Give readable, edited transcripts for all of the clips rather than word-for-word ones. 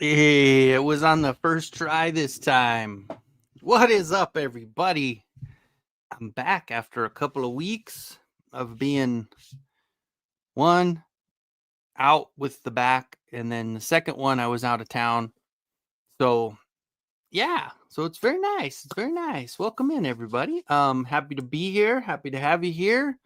Hey, it was on the first try this time. What is up, everybody? I'm back after a couple of weeks of being one out with the back, and then the second one I was out of town. So yeah, so it's very nice. It's very nice. Welcome in, everybody. Happy to be here. Happy to have you here.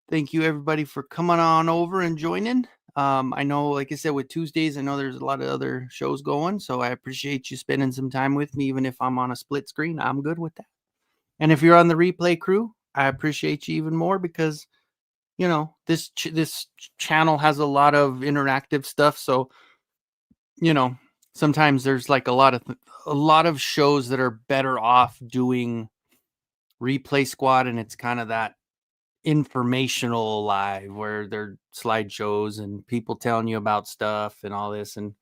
Thank you, everybody, for coming on over and joining. I know, like I said, with Tuesdays, I know there's a lot of other shows going, so I appreciate you spending some time with me, even if I'm on a split screen. I'm good with that. And if you're on the replay crew, I appreciate you even more because this channel has a lot of interactive stuff. So you know, sometimes there's like a lot of shows that are better off doing replay squad, and it's kind of that informational live where they're slideshows and people telling you about stuff and all this, and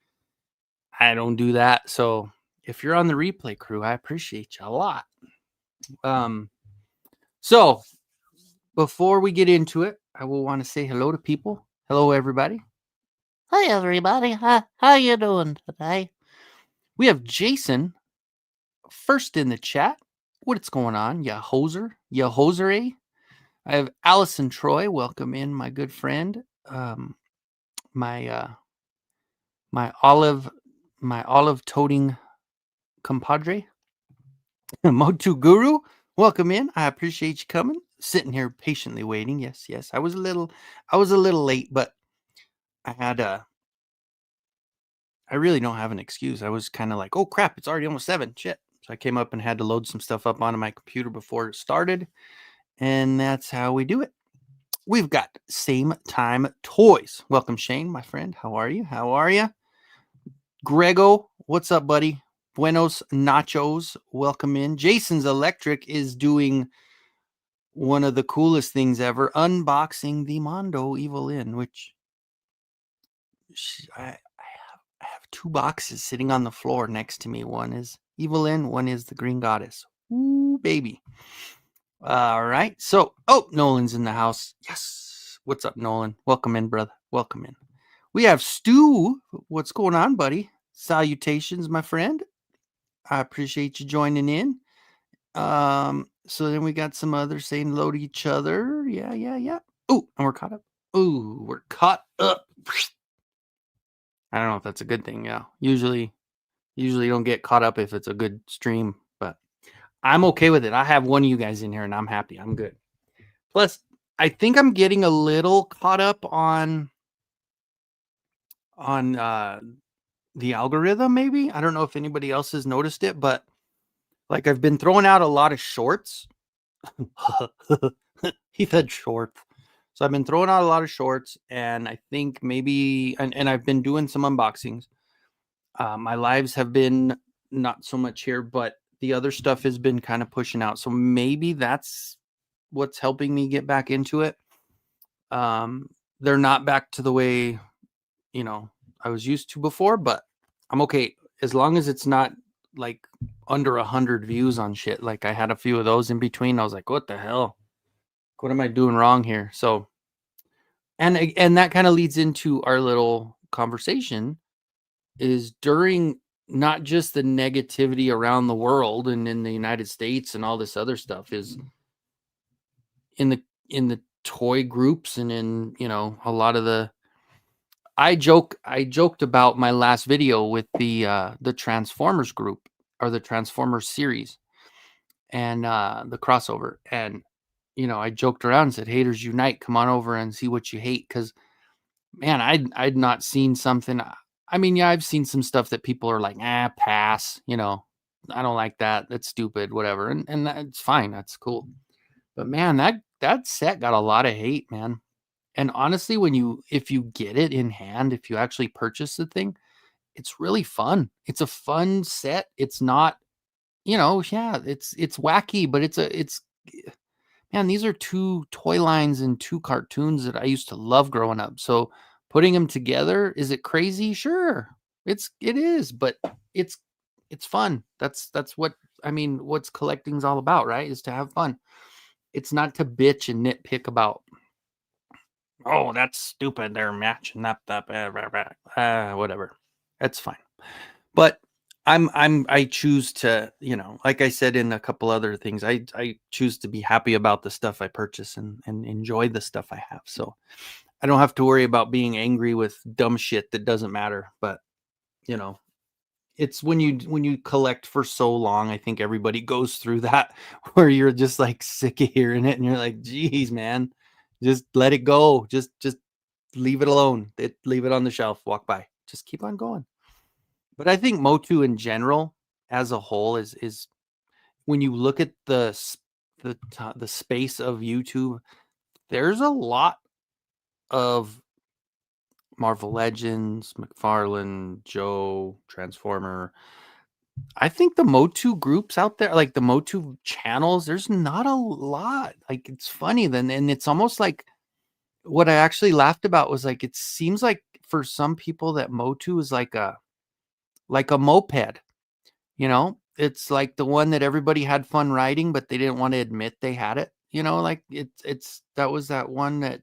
I don't do that. So if you're on the replay crew, I appreciate you a lot. So before we get into it, I will want to say hello to people. Hello, everybody. Hi everybody, how you doing today? We have Jason first in the chat. What's going on, ya hoser? Ya hoser? I have Allison Troy. Welcome in, my good friend. My my olive toting compadre. Motu Guru, welcome in. I appreciate you coming. Sitting here patiently waiting. Yes. I was a little late, but I had I really don't have an excuse. I was kind of like, oh crap, it's already almost 7. Shit. So I came up and had to load some stuff up onto my computer before it started. And that's how we do it. We've got Same Time Toys. Welcome, Shane, my friend. How are you? Grego, what's up, buddy? Buenos Nachos, welcome in. Jason's Electric is doing one of the coolest things ever, unboxing the Mondo Evil In, which I have 2 boxes sitting on the floor next to me. One is Evil In, one is the Green Goddess. Ooh, baby. All right. So, Nolan's in the house. Yes. What's up, Nolan? Welcome in, brother. Welcome in. We have Stu. What's going on, buddy? Salutations, my friend. I appreciate you joining in. So then we got some others saying hello to each other. Yeah. Oh, and we're caught up. Oh, we're caught up. I don't know if that's a good thing. Yeah. Usually you don't get caught up if it's a good stream, but I'm okay with it. I have one of you guys in here and I'm happy. I'm good. Plus, I think I'm getting a little caught up on the algorithm, maybe. I don't know if anybody else has noticed it, but like I've been throwing out a lot of shorts. He said shorts. So I've been throwing out a lot of shorts, and I think maybe, and I've been doing some unboxings. My lives have been not so much here, but the other stuff has been kind of pushing out. So maybe that's what's helping me get back into it. They're not back to the way, I was used to before, but I'm okay as long as it's not like under 100 views on shit. Like I had a few of those in between. I was like, what the hell? What am I doing wrong here? So, and that kind of leads into our little conversation is during not just the negativity around the world and in the United States and all this other stuff is in the toy groups and in, a lot of the I joked about my last video with the Transformers group or the Transformers series and the crossover, and I joked around and said, haters unite, come on over and see what you hate, because man, I'd not seen something. I mean, yeah, I've seen some stuff that people are like, pass, I don't like that, that's stupid, whatever, and that's fine, that's cool. But man, that set got a lot of hate, man. And honestly, if you get it in hand, if you actually purchase the thing, it's really fun. It's a fun set. It's not, yeah, it's wacky, but it's man, these are 2 toy lines and 2 cartoons that I used to love growing up. So putting them together, is it crazy? Sure. It is, but it's it's fun. That's what I mean, what's collecting's all about, right? Is to have fun. It's not to bitch and nitpick about, oh, that's stupid. They're matching up that, whatever. That's fine. But I choose to, like I said in a couple other things, I choose to be happy about the stuff I purchase and enjoy the stuff I have. So I don't have to worry about being angry with dumb shit that doesn't matter. But you know, it's when you collect for so long, I think everybody goes through that where you're just like sick of hearing it and you're like, geez, man, just let it go. Just leave it alone. Leave it on the shelf, walk by. Just keep on going. But I think Motu in general, as a whole, is when you look at the space of YouTube, there's a lot of Marvel Legends, McFarlane, Joe, Transformer. I think the Motu groups out there, like the Motu channels, there's not a lot. Like it's funny then, and it's almost like what I actually laughed about was like it seems like for some people that Motu is like a moped. It's like the one that everybody had fun riding, but they didn't want to admit they had it. Like it's that was that one that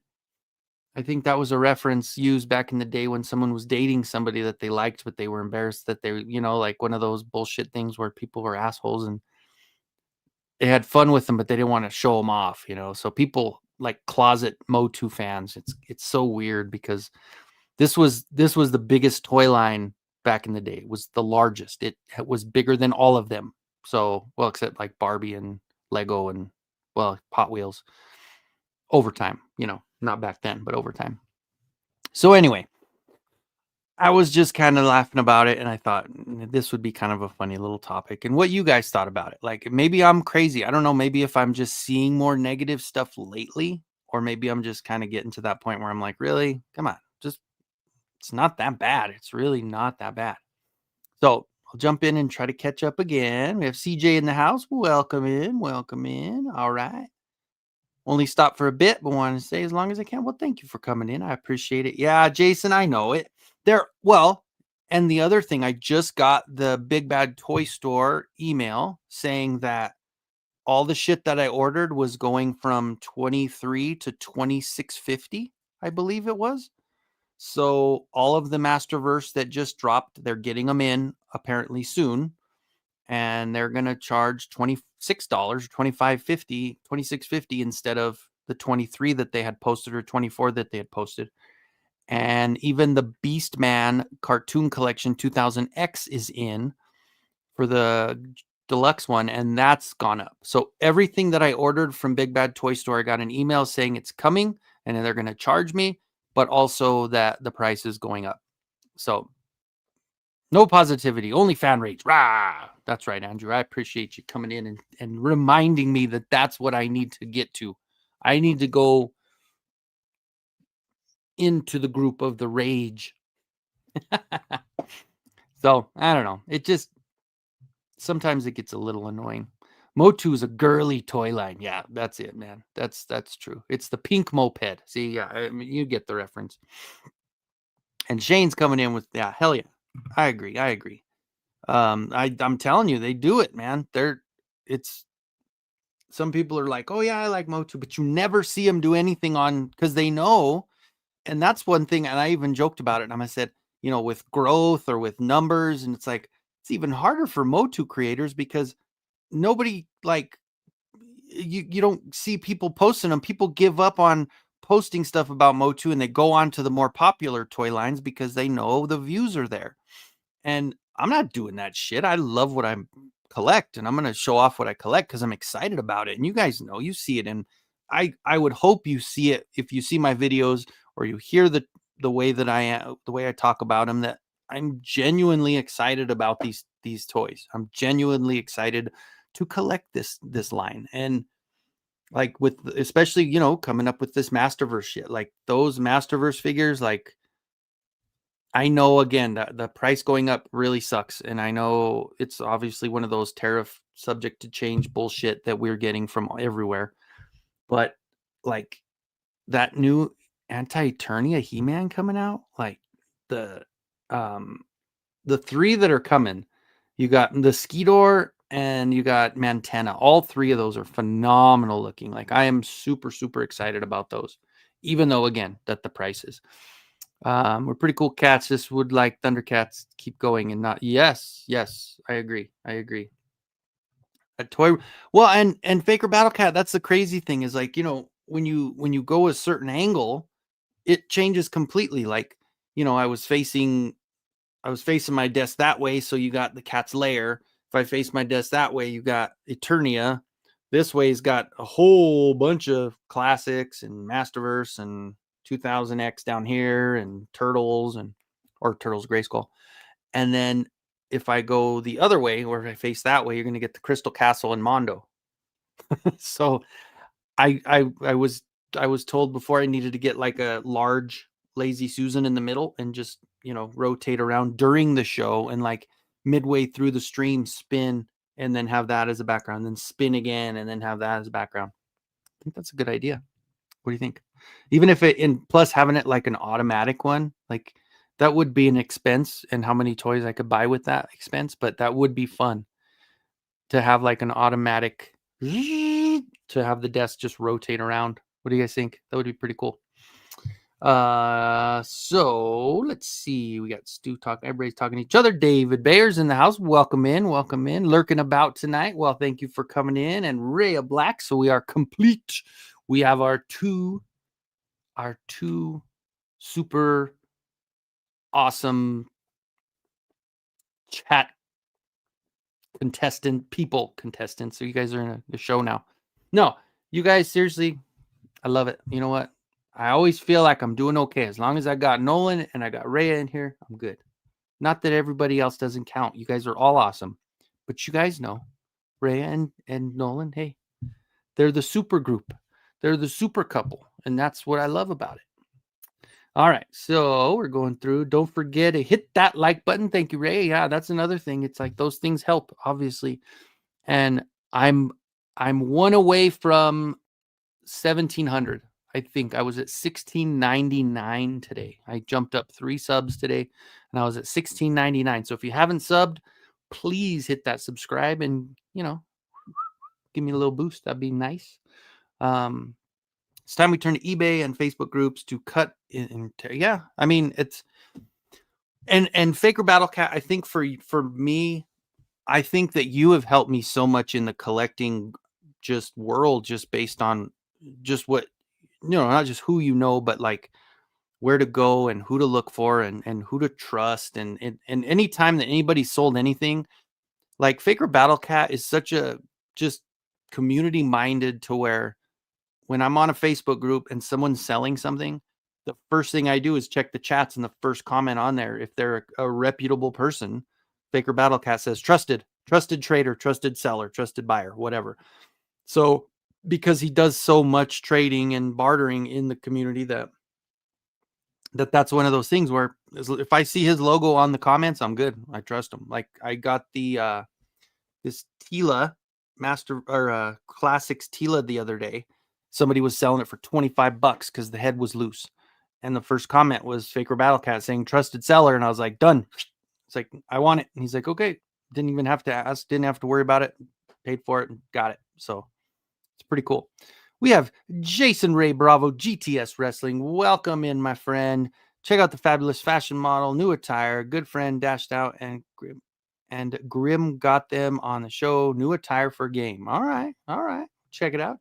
I think that was a reference used back in the day when someone was dating somebody that they liked, but they were embarrassed that they, like one of those bullshit things where people were assholes and they had fun with them, but they didn't want to show them off. So people like closet Motu fans. It's so weird because this was the biggest toy line back in the day. It was the largest. It was bigger than all of them. So, well, except like Barbie and Lego and, well, Hot Wheels. Over time, not back then, but over time. So anyway, I was just kind of laughing about it and I thought this would be kind of a funny little topic and what you guys thought about it. Like maybe I'm crazy. I don't know. Maybe if I'm just seeing more negative stuff lately, or maybe I'm just kind of getting to that point where I'm like, really? Come on. It's not that bad. It's really not that bad. So I'll jump in and try to catch up again. We have CJ in the house. Welcome in. Welcome in. All right. Only stopped for a bit, but wanted to say as long as I can. Well, thank you for coming in. I appreciate it. Yeah, Jason, I know it. And the other thing, I just got the Big Bad Toy Store email saying that all the shit that I ordered was going from 23 to 2650, I believe it was. So all of the Masterverse that just dropped, they're getting them in apparently soon. And they're going to charge $26 or $26.50 instead of the 23 that they had posted or 24 that they had posted. And even the Beastman Cartoon Collection 2000X is in for the deluxe one, and that's gone up. So everything that I ordered from Big Bad Toy Store, I got an email saying it's coming and they're going to charge me, but also that the price is going up. So no positivity, only fan rage. Rah! That's right, Andrew. I appreciate you coming in and reminding me that that's what I need to get to. I need to go into the group of the rage. So, I don't know. It just, sometimes it gets a little annoying. Motu is a girly toy line. Yeah, that's it, man. That's true. It's the pink moped. See, yeah, I mean, you get the reference. And Shane's coming in with, yeah, hell yeah. I agree. I'm telling you, they do it, man. Some people are like, oh yeah, I like Motu, but you never see them do anything on, because they know. And that's one thing. And I even joked about it. And I said, with growth or with numbers, and it's like, it's even harder for Motu creators because nobody, like, you don't see people posting them. People give up on posting stuff about Motu and they go on to the more popular toy lines because they know the views are there. And I'm not doing that shit. I love what I collect and I'm going to show off what I collect because I'm excited about it. And you guys know, you see it. And I would hope you see it if you see my videos or you hear the way that the way I talk about them, that I'm genuinely excited about these toys. I'm genuinely excited to collect this line. And like with, especially, coming up with this Masterverse shit, like those Masterverse figures, like, I know, again, the price going up really sucks. And I know it's obviously one of those tariff subject to change bullshit that we're getting from everywhere. But like that new Anti-Eternia He-Man coming out, like the three that are coming, you got the Skidor and you got Mantenna. All three of those are phenomenal looking. Like I am super, super excited about those, even though, again, that the prices. We're pretty cool cats. Just would like Thundercats keep going and not. Yes, I agree. A toy. Well, and Faker Battle Cat. That's the crazy thing is like when you go a certain angle, it changes completely. Like I was facing my desk that way, so you got the cat's lair. If I face my desk that way, you got Eternia. This way's got a whole bunch of classics and Masterverse and 2000X down here and Turtles or Turtles Grayskull. And then if I go the other way, or if I face that way, you're going to get the Crystal Castle and Mondo. So I was told before I needed to get like a large Lazy Susan in the middle and just rotate around during the show and like midway through the stream spin and then have that as a background, then spin again and then have that as a background. I think that's a good idea. What do you think? Even if plus having it like an automatic one, like that would be an expense, and how many toys I could buy with that expense, but that would be fun to have like an automatic to have the desk just rotate around. What do you guys think? That would be pretty cool. So let's see. We got Stu talking. Everybody's talking to each other. David Bayer's in the house. Welcome in. Lurking about tonight. Well, thank you for coming in. And Rhea Black. So we are complete. We have our two super awesome chat contestants. So you guys are in the show now. No, you guys, seriously, I love it. You know what? I always feel like I'm doing okay. As long as I got Nolan and I got Rhea in here, I'm good. Not that everybody else doesn't count. You guys are all awesome. But you guys know, Rhea and Nolan, hey, they're the super group. They're the super couple. And that's what I love about it. All right. So we're going through. Don't forget to hit that like button. Thank you, Rhea. Yeah, that's another thing. It's like those things help, obviously. And I'm one away from 1,700. I think I was at 1,699 today. I jumped up 3 subs today and I was at 1,699. So if you haven't subbed, please hit that subscribe and, give me a little boost. That'd be nice. It's time we turn to eBay and Facebook groups to cut yeah. I mean, it's and Faker Battle Cat. I think for me, I think that you have helped me so much in the collecting world, just based on just what not just who but like where to go and who to look for and who to trust and any time that anybody sold anything, like Faker Battle Cat is such a just community minded to where when I'm on a Facebook group and someone's selling something, the first thing I do is check the chats and the first comment on there, if they're a reputable person, Faker Battle Cat says trusted trader, trusted seller, trusted buyer, whatever. So because he does so much trading and bartering in the community that's one of those things where if I see his logo on the comments, I'm good. I trust him. Like I got the this Tila Master or Classics Tila the other day. Somebody was selling it for $25 because the head was loose. And the first comment was Faker Battle Cat saying trusted seller. And I was like, done. It's like, I want it. And he's like, okay. Didn't even have to ask, didn't have to worry about it. Paid for it and got it. So it's pretty cool. We have Jason Ray Bravo, GTS Wrestling. Welcome in, my friend. Check out the fabulous fashion model, new attire, good friend Dashed Out and Grim got them on the show. New attire for a game. All right. Check it out.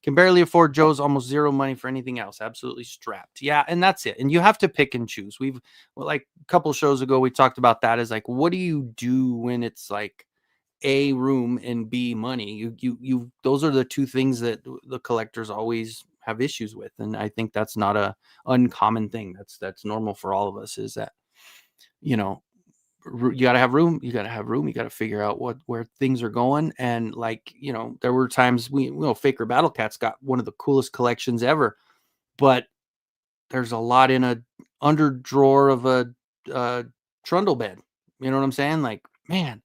Can barely afford Joe's almost zero money for anything else. Absolutely strapped. Yeah, and that's it. And you have to pick and choose. Like a couple shows ago, we talked about that as like, what do you do when it's like A, room, and B, money? You those are the two things that the collectors always have issues with. And I think that's not a uncommon thing. That's normal for all of us, is that, you got to have room. You got to figure out where things are going. And like, there were times Faker Battle Cat's got one of the coolest collections ever, but there's a lot in a under drawer of a trundle bed. You know what I'm saying? Like, man,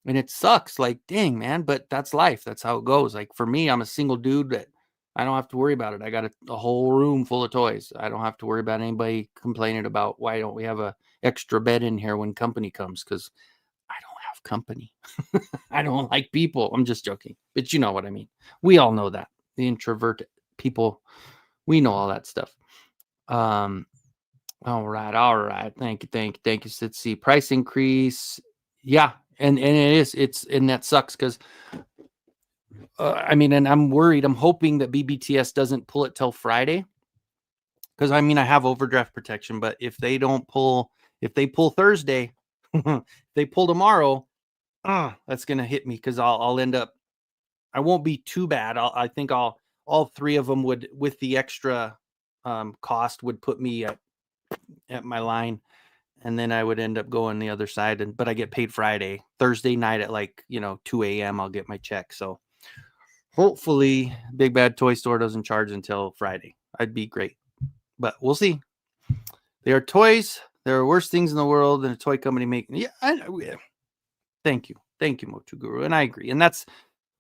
and it sucks. Like, dang, man, but that's life. That's how it goes. Like for me, I'm a single dude that I don't have to worry about it. I got a whole room full of toys. I don't have to worry about anybody complaining about why don't we have a extra bed in here when company comes, because I don't have company. I don't like people. I'm just joking, but you know what I mean. We all know that. The introvert people, we know all that stuff. All right. Thank you. Let's see. Price increase. Yeah, and and that sucks because I mean, and I'm worried. I'm hoping that BBTS doesn't pull it till Friday because I mean I have overdraft protection, but if they pull Thursday, if they pull tomorrow, that's gonna hit me because I'll end up. I won't be too bad. I think all three of them would with the extra cost would put me at my line, and then I would end up going the other side. But I get paid Friday, Thursday night at 2 a.m. I'll get my check. So hopefully, Big Bad Toy Store doesn't charge until Friday. I'd be great, but we'll see. They are toys. There are worse things in the world than a toy company making. Yeah. Thank you, Motu Guru, and I agree. And that's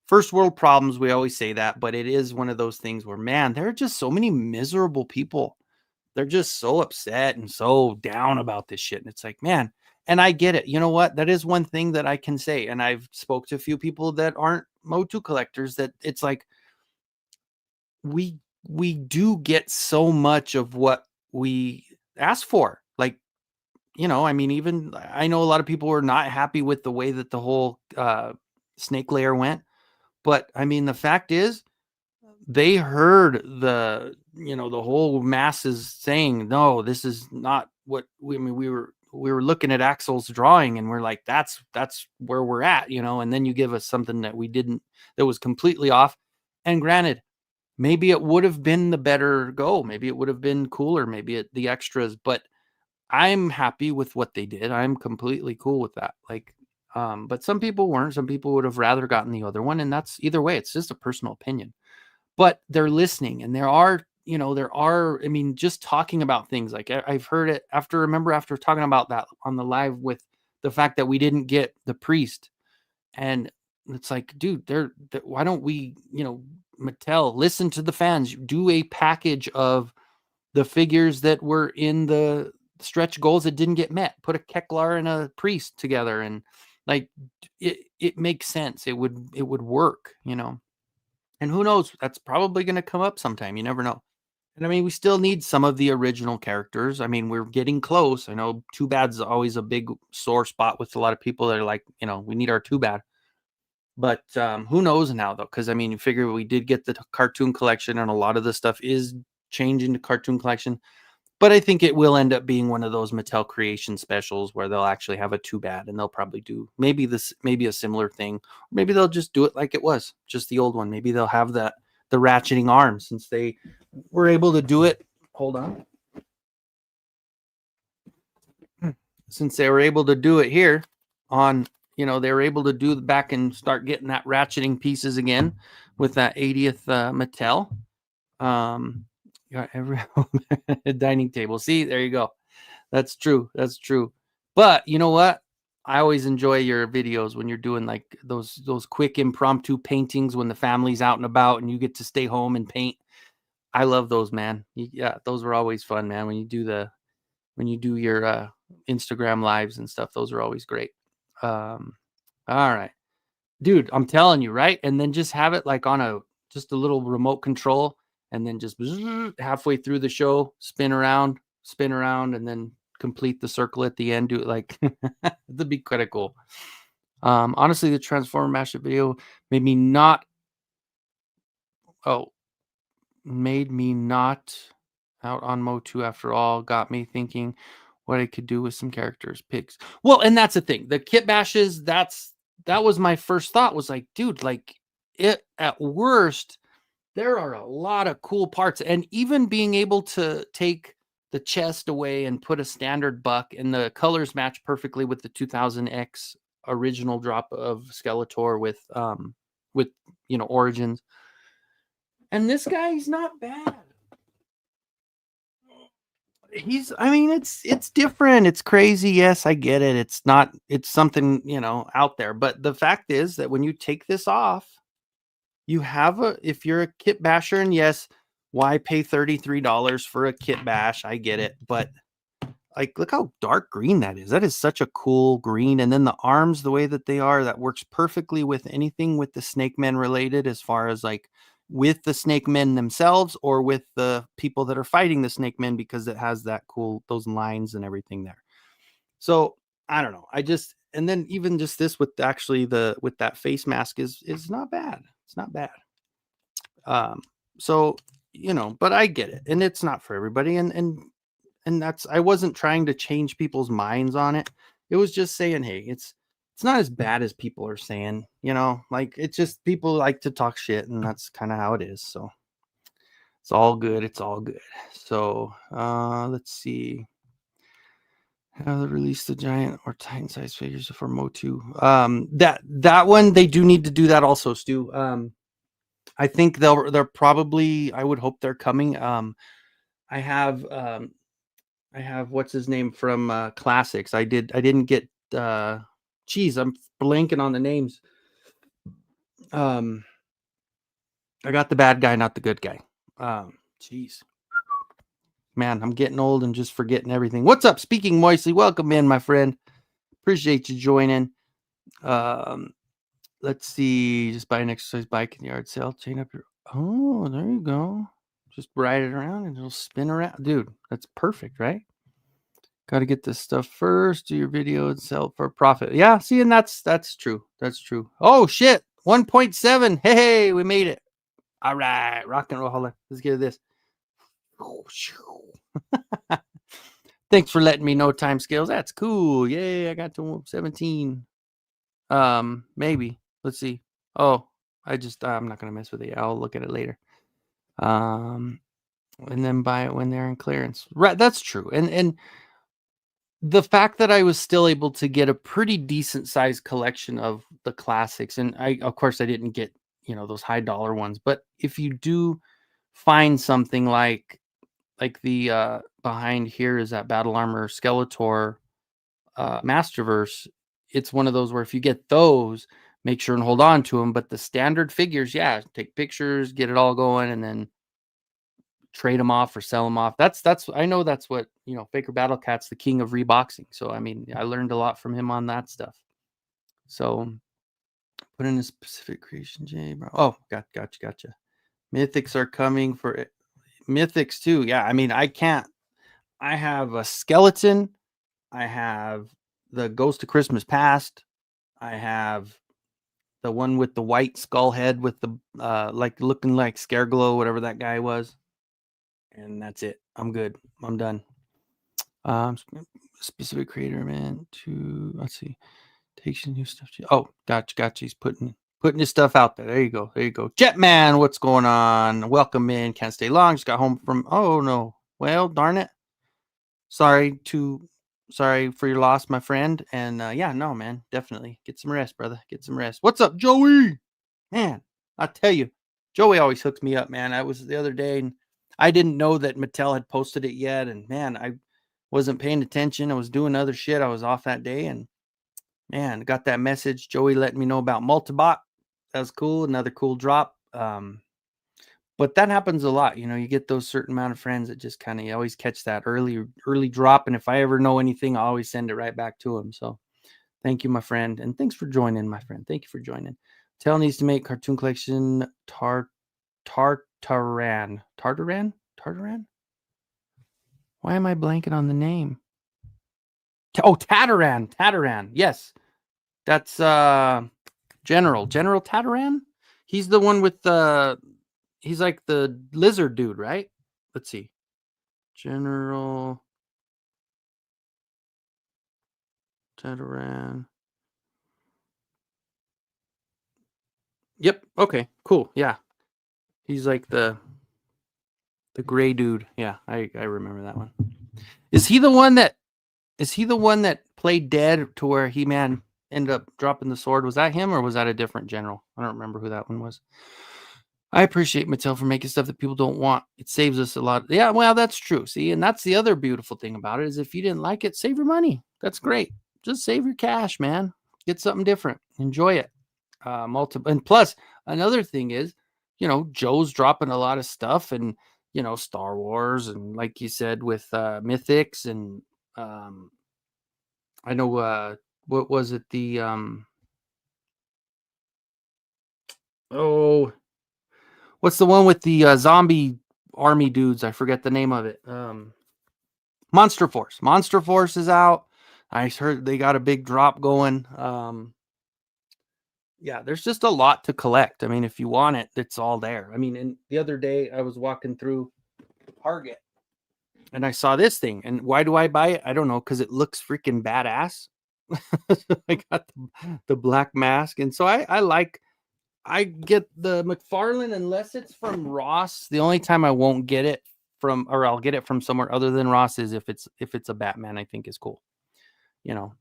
first world problems. We always say that, but it is one of those things where, man, there are just so many miserable people. They're just so upset and so down about this shit. And it's like, man, and I get it. You know what? That is one thing that I can say. And I've spoke to a few people that aren't Motu collectors that it's like we do get so much of what we ask for. Like, I mean, even I know a lot of people were not happy with the way that the whole snake layer went. But I mean, the fact is, they heard the whole masses saying, no, this is not what I mean, we were looking at Axel's drawing and we're like, that's where we're at, and then you give us something that that was completely off. And granted, maybe it would have been the better go. Maybe it would have been cooler. Maybe the extras, but I'm happy with what they did. I'm completely cool with that. But some people weren't. Some people would have rather gotten the other one. And that's either way, it's just a personal opinion. But they're listening, and there are, I mean, just talking about things like I've heard it after talking about that on the live with the fact that we didn't get the priest. And it's like, dude, why don't we, Mattel, listen to the fans, do a package of the figures that were in the stretch goals that didn't get met, put a Keklar and a priest together, and like it makes sense. It would work, and who knows? That's probably going to come up sometime. You never know. And I mean, we still need some of the original characters. I mean, we're getting close. I know Too Bad's always a big sore spot with a lot of people that are like, we need our Too Bad. But who knows now, though? Because I mean, you figure we did get the cartoon collection, and a lot of the stuff is changing to cartoon collection. But I think it will end up being one of those Mattel Creation specials where they'll actually have a Too Bad, and they'll probably do maybe a similar thing. Maybe they'll just do it like it was, just the old one. Maybe they'll have the ratcheting arms since they were able to do it. Hold on. Since they were able to do it here on, they were able to do the back and start getting that ratcheting pieces again with that 80th Mattel. Got every dining table. See, there you go. That's true. But you know what? I always enjoy your videos when you're doing like those quick impromptu paintings when the family's out and about and you get to stay home and paint. I love those, man. Yeah, those were always fun, man. When you do your Instagram lives and stuff, those are always great. All right, dude, I'm telling you, right? And then just have it like on just a little remote control, and then just halfway through the show, spin around, and then complete the circle at the end. Do it like that'd be kind of cool. Honestly, the Transformer mashup video made me not out on Motu after all. Got me thinking what I could do with some characters, pigs. Well, and that's the thing. The kit bashes, that was my first thought, was like, dude, like it at worst, there are a lot of cool parts. And even being able to take the chest away and put a standard buck, and the colors match perfectly with the 2000X original drop of Skeletor with Origins. And this guy, he's not bad. It's different. It's crazy. Yes, I get it. It's something, out there. But the fact is that when you take this off, you have if you're a kit basher, and yes, why pay $33 for a kit bash? I get it. But like, look how dark green that is. That is such a cool green. And then the arms, the way that they are, that works perfectly with anything with the Snake Men related, as far as like, with the snake men themselves or with the people that are fighting the snake men, because it has that cool, those lines and everything there. So I don't know. And then even just this with actually with that face mask is not bad. It's not bad. So, but I get it, and it's not for everybody. And that's, I wasn't trying to change people's minds on it. It was just saying, hey, it's not as bad as people are saying, like, it's just people like to talk shit, and that's kind of how it is. So it's all good. It's all good. So let's see. How they release the giant or Titan size figures for Motu. That one, they do need to do that also, Stu. I think they're probably, I would hope they're coming. I have what's his name from Classics. I didn't get geez, I'm blanking on the names. I got the bad guy, not the good guy. Jeez. Man, I'm getting old and just forgetting everything. What's up, Speaking Moistly? Welcome in, my friend. Appreciate you joining. Let's see. Just buy an exercise bike in the yard sale. Chain up your. Oh, there you go. Just ride it around and it'll spin around. Dude, that's perfect, right? Got to get this stuff first. Do your video and sell it for profit. Yeah, see, and that's true. That's true. Oh shit, 1.7. Hey, we made it. All right, rock and roll. Hold on. Let's get this. Thanks for letting me know time scales. That's cool. Yay, I got to 17. Maybe. Let's see. Oh, I'm not gonna mess with it. I'll look at it later. And then buy it when they're in clearance. Right, that's true. And the fact that I was still able to get a pretty decent sized collection of the classics, and of course I didn't get, those high dollar ones, but if you do find something like the behind here is that Battle Armor Skeletor Masterverse, it's one of those where if you get those, make sure and hold on to them. But the standard figures, yeah, take pictures, get it all going, and then trade them off or sell them off. That's I know that's what, Faker Battlecat's the king of reboxing. So I mean, I learned a lot from him on that stuff. So put in a specific creation, Jay, bro. Oh, gotcha. Mythics are coming for it. Mythics too. Yeah, I mean, I have a skeleton. I have the Ghost of Christmas Past. I have the one with the white skull head with the like looking like Scareglow, whatever that guy was. And that's it. I'm good. I'm done. Specific creator, man. Let's see. Takes new stuff. Oh, gotcha. He's putting his stuff out there. There you go. Jetman, what's going on? Welcome in. Can't stay long. Just got home from. Oh no. Well, darn it. Sorry for your loss, my friend. And yeah, no, man, definitely get some rest, brother. Get some rest. What's up, Joey? Man, I tell you, Joey always hooks me up, man. I was the other day and I didn't know that Mattel had posted it yet, and man, I wasn't paying attention. I was doing other shit. I was off that day, and man, got that message. Joey letting me know about Multibot. That was cool. Another cool drop. But that happens a lot. You get those certain amount of friends that just kind of, you always catch that early drop. And if I ever know anything, I always send it right back to them. So thank you, my friend. And thanks for joining, my friend. Thank you for joining. Tell needs to make cartoon collection Tartaran. Why am I blanking on the name? Oh, Tataran. Yes. That's General Tataran. He's the one with he's like the lizard dude, right? Let's see. General Tataran. Yep. Okay. Cool. Yeah. He's like the gray dude. Yeah, I remember that one. Is he the one that played dead to where He-Man ended up dropping the sword? Was that him or was that a different general? I don't remember who that one was. I appreciate Mattel for making stuff that people don't want. It saves us a lot. Yeah, well, that's true. See, and that's the other beautiful thing about it is if you didn't like it, save your money. That's great. Just save your cash, man. Get something different. Enjoy it. And plus, another thing is, Joe's dropping a lot of stuff, and Star Wars, and like you said with Mythics, and I know what was it? What's the one with the zombie army dudes? I forget the name of it. Monster Force. Monster Force is out. I heard they got a big drop going. Yeah, there's just a lot to collect. I mean, if you want it, it's all there. I mean, and the other day I was walking through Target and I saw this thing. And why do I buy it? I don't know, because it looks freaking badass. I got the black mask. And so I get the McFarlane unless it's from Ross. The only time I won't get it from, or I'll get it from somewhere other than Ross, is if it's a Batman I think is cool. You know,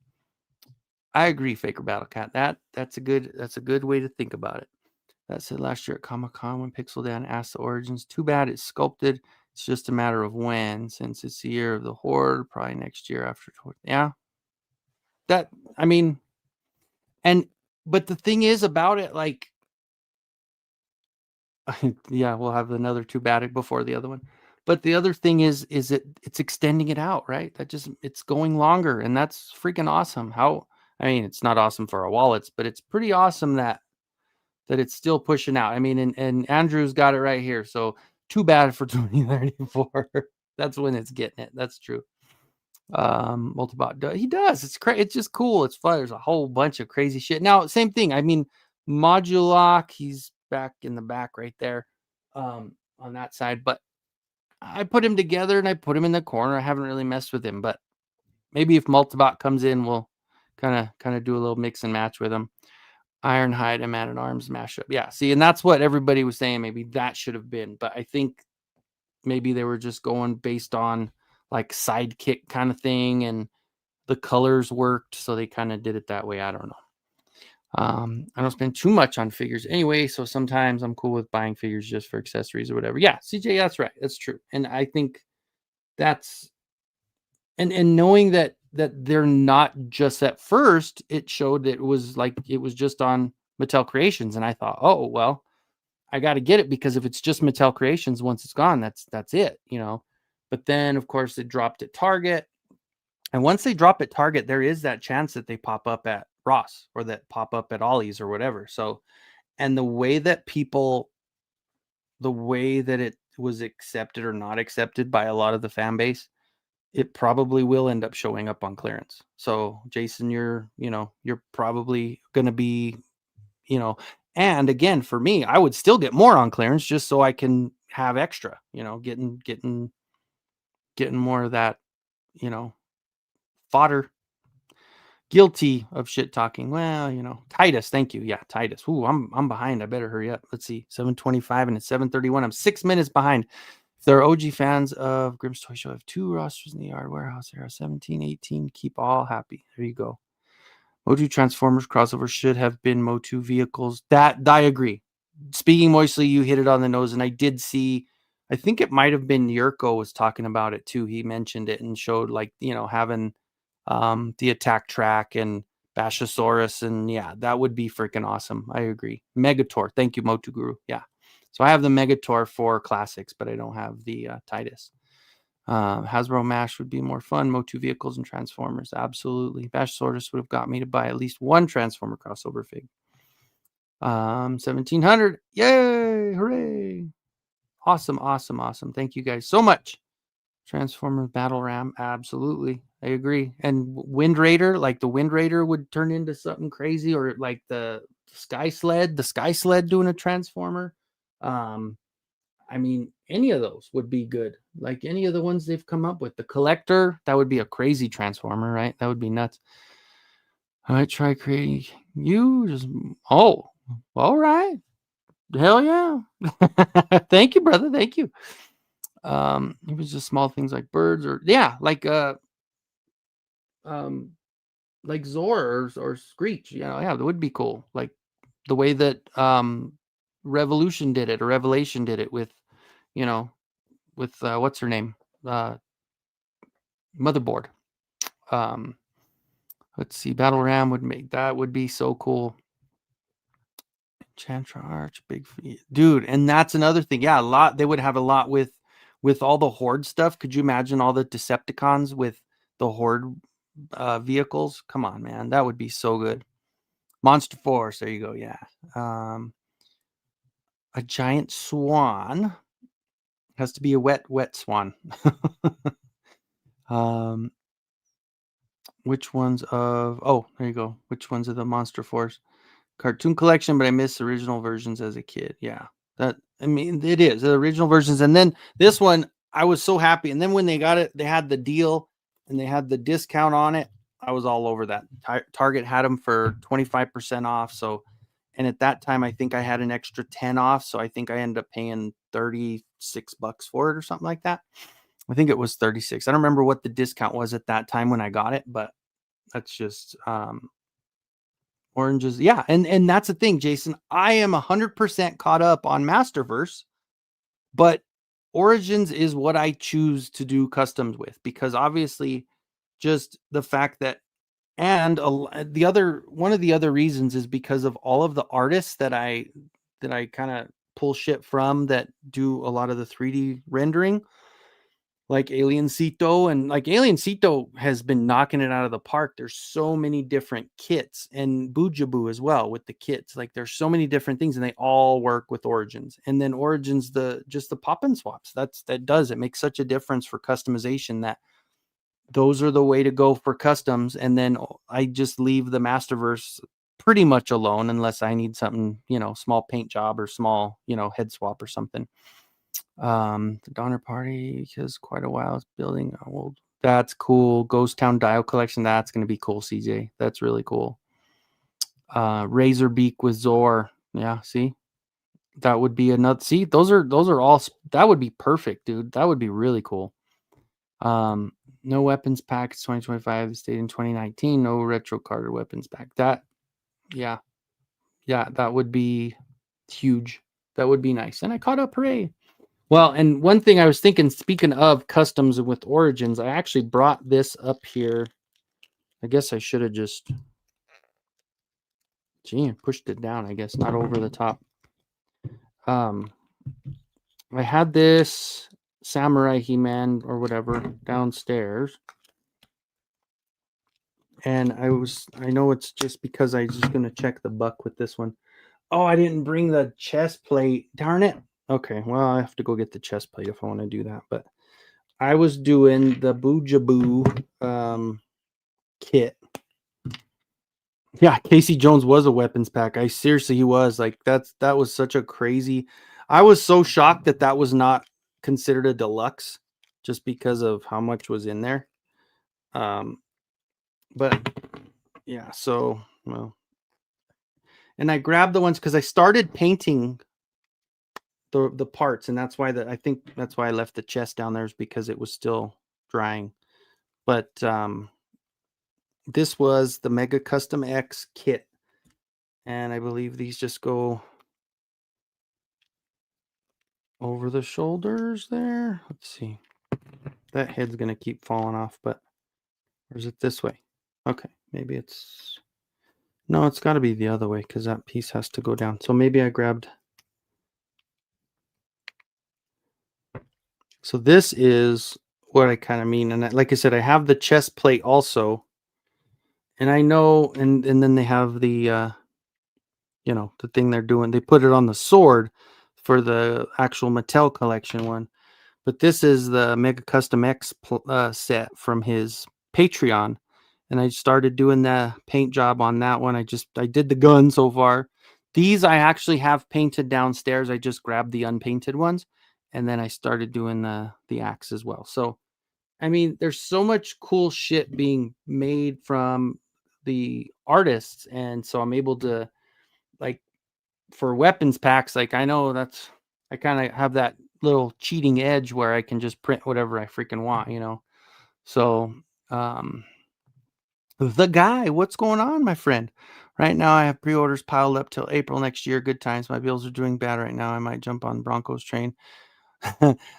I agree, Faker Battle Cat. That's a good way to think about it. That said, last year at Comic-Con when Pixel Dan asked the Origins, too bad it's sculpted. It's just a matter of when, since it's the year of the Horde, probably next year after. Yeah. That, I mean, but the thing is about it, like, yeah, we'll have another too bad before the other one. But the other thing is it's extending it out, right? It's going longer, and that's freaking awesome. I mean, it's not awesome for our wallets, but it's pretty awesome that it's still pushing out. I mean, and Andrew's got it right here. So too bad for 2034. That's when it's getting it. That's true. Multibot, he does. It's crazy. It's just cool. It's fun. There's a whole bunch of crazy shit. Now, same thing. I mean, Modulock, he's back in the back right there, on that side. But I put him together and I put him in the corner. I haven't really messed with him, but maybe if Multibot comes in, we'll kind of do a little mix and match with him. Ironhide and Man-at-Arms mashup. Yeah, see, and that's what everybody was saying. Maybe that should have been, but I think maybe they were just going based on like sidekick kind of thing, and the colors worked, so they kind of did it that way. I don't know. I don't spend too much on figures anyway, so sometimes I'm cool with buying figures just for accessories or whatever. Yeah, CJ, that's right. That's true. And I think that's and knowing that they're not just, at first it showed that it was just on Mattel Creations, and I thought, oh well, I got to get it, because if it's just Mattel Creations, once it's gone, that's it, you know. But then of course it dropped at Target, and once they drop at Target, there is that chance that they pop up at Ross or that pop up at Ollie's or whatever. So, and the way that it was accepted or not accepted by a lot of the fan base, it probably will end up showing up on clearance. So Jason, you're probably going to be, and again, for me, I would still get more on clearance just so I can have extra, getting more of that, fodder. Guilty of shit talking. Well, Titus, thank you. Yeah, Titus. Ooh, I'm behind. I better hurry up. Let's see. 7:25 and it's 7:31. I'm 6 minutes behind. If there are OG fans of Grimm's Toy Show, I have 2 rosters in the yard warehouse era 17, 18. Keep all happy. There you go. Motu Transformers crossover should have been Motu vehicles. That I agree. Speaking moistly, you hit it on the nose, and I did see. I think it might have been Yurko was talking about it too. He mentioned it and showed having the attack track and Bashosaurus, and yeah, that would be freaking awesome. I agree. Megator, thank you, Motu Guru. Yeah, so I have the Megator for classics, but I don't have the Titus. Hasbro Mash would be more fun. Motu vehicles and Transformers, absolutely. Bashosaurus would have got me to buy at least one Transformer crossover fig. 1700, yay, hooray! Awesome. Thank you guys so much. Transformers Battle Ram, absolutely. I agree. And Wind Raider, like the Wind Raider would turn into something crazy, or like the Sky Sled doing a Transformer. I mean, any of those would be good. Like any of the ones they've come up with. The Collector, that would be a crazy Transformer, right? That would be nuts. All right, try creating all right. Hell yeah. Thank you, brother. Thank you. It was just small things like birds, or like Zor or Screech, that would be cool. Like the way that Revelation did it with, what's her name? Motherboard. Let's see, Battle Ram would be so cool. Enchantra Arch, big dude, and that's another thing. Yeah, a lot. They would have a lot with all the Horde stuff. Could you imagine all the Decepticons with the Horde vehicles? Come on, man, that would be so good. Monster Force, there you go. Yeah. a giant swan. Has to be a wet swan. Which ones of... Oh, there you go. Which ones of the Monster Force cartoon collection? But I missed original versions as a kid. Yeah, that, I mean, it is the original versions. And then this one, I was so happy. And then when they got it, they had the deal and they had the discount on it. I was all over that. Target had them for 25% off. So, and at that time, I think I had an extra 10 off. So I think I ended up paying $36 for it or something like that. I think it was 36. I don't remember what the discount was at that time when I got it, but that's just oranges. Yeah, and that's the thing, Jason. I am 100% caught up on Masterverse, but Origins is what I choose to do customs with, because obviously just the fact that, and the other one of the other reasons is because of all of the artists that I kind of pull shit from that do a lot of the 3D rendering, like Aliencito. And like Aliencito has been knocking it out of the park. There's so many different kits, and Bujaboo as well with the kits. Like there's so many different things, and they all work with Origins. And then Origins, the pop-in swaps, it makes such a difference for customization that those are the way to go for customs. And then I just leave the Masterverse pretty much alone unless I need something, small paint job or small, head swap or something. The Donner Party is quite a while. It's building old. That's cool. Ghost Town Dial Collection. That's going to be cool, CJ. That's really cool. Razorbeak with Zor. Yeah, see? That would be another. See, those are all. That would be perfect, dude. That would be really cool. No weapons pack. It's 2025. Stayed in 2019. No retro Carter weapons pack. That, yeah, that would be huge. That would be nice. And I caught up. Hooray. Well, and one thing I was thinking, speaking of customs with Origins, I actually brought this up here. I guess I should have just, pushed it down, I guess, not over the top. I had this Samurai He-Man or whatever downstairs. And I know it's just because I was just going to check the buck with this one. Oh, I didn't bring the chest plate. Darn it. Okay, well, I have to go get the chest plate if I want to do that. But I was doing the Bujaboo kit. Yeah, Casey Jones was a weapons pack. He was. Like, that was such a crazy... I was so shocked that was not considered a deluxe just because of how much was in there. But yeah, so, well, and I grabbed the ones because I started painting the parts, and that's why I think that's why I left the chest down there, is because it was still drying. But this was the Mega Custom X kit, and I believe these just go over the shoulders there. Let's see. That head's gonna keep falling off, but or is it this way? Okay, maybe it's... No, it's got to be the other way because that piece has to go down. So maybe I grabbed... So this is what I kind of mean. And like I said, I have the chest plate also. And I know, and then they have the, the thing they're doing. They put it on the sword for the actual Mattel collection one. But this is the Mega Custom X set from his Patreon. And I started doing the paint job on that one. I did the gun so far. These I actually have painted downstairs. I just grabbed the unpainted ones. And then I started doing the axe as well. So, I mean, there's so much cool shit being made from the artists. And so I'm able to, like, for weapons packs, like, I know I kind of have that little cheating edge where I can just print whatever I freaking want, So, the guy, what's going on, my friend? Right now, I have pre-orders piled up till April next year. Good times. My bills are doing bad right now. I might jump on Broncos train.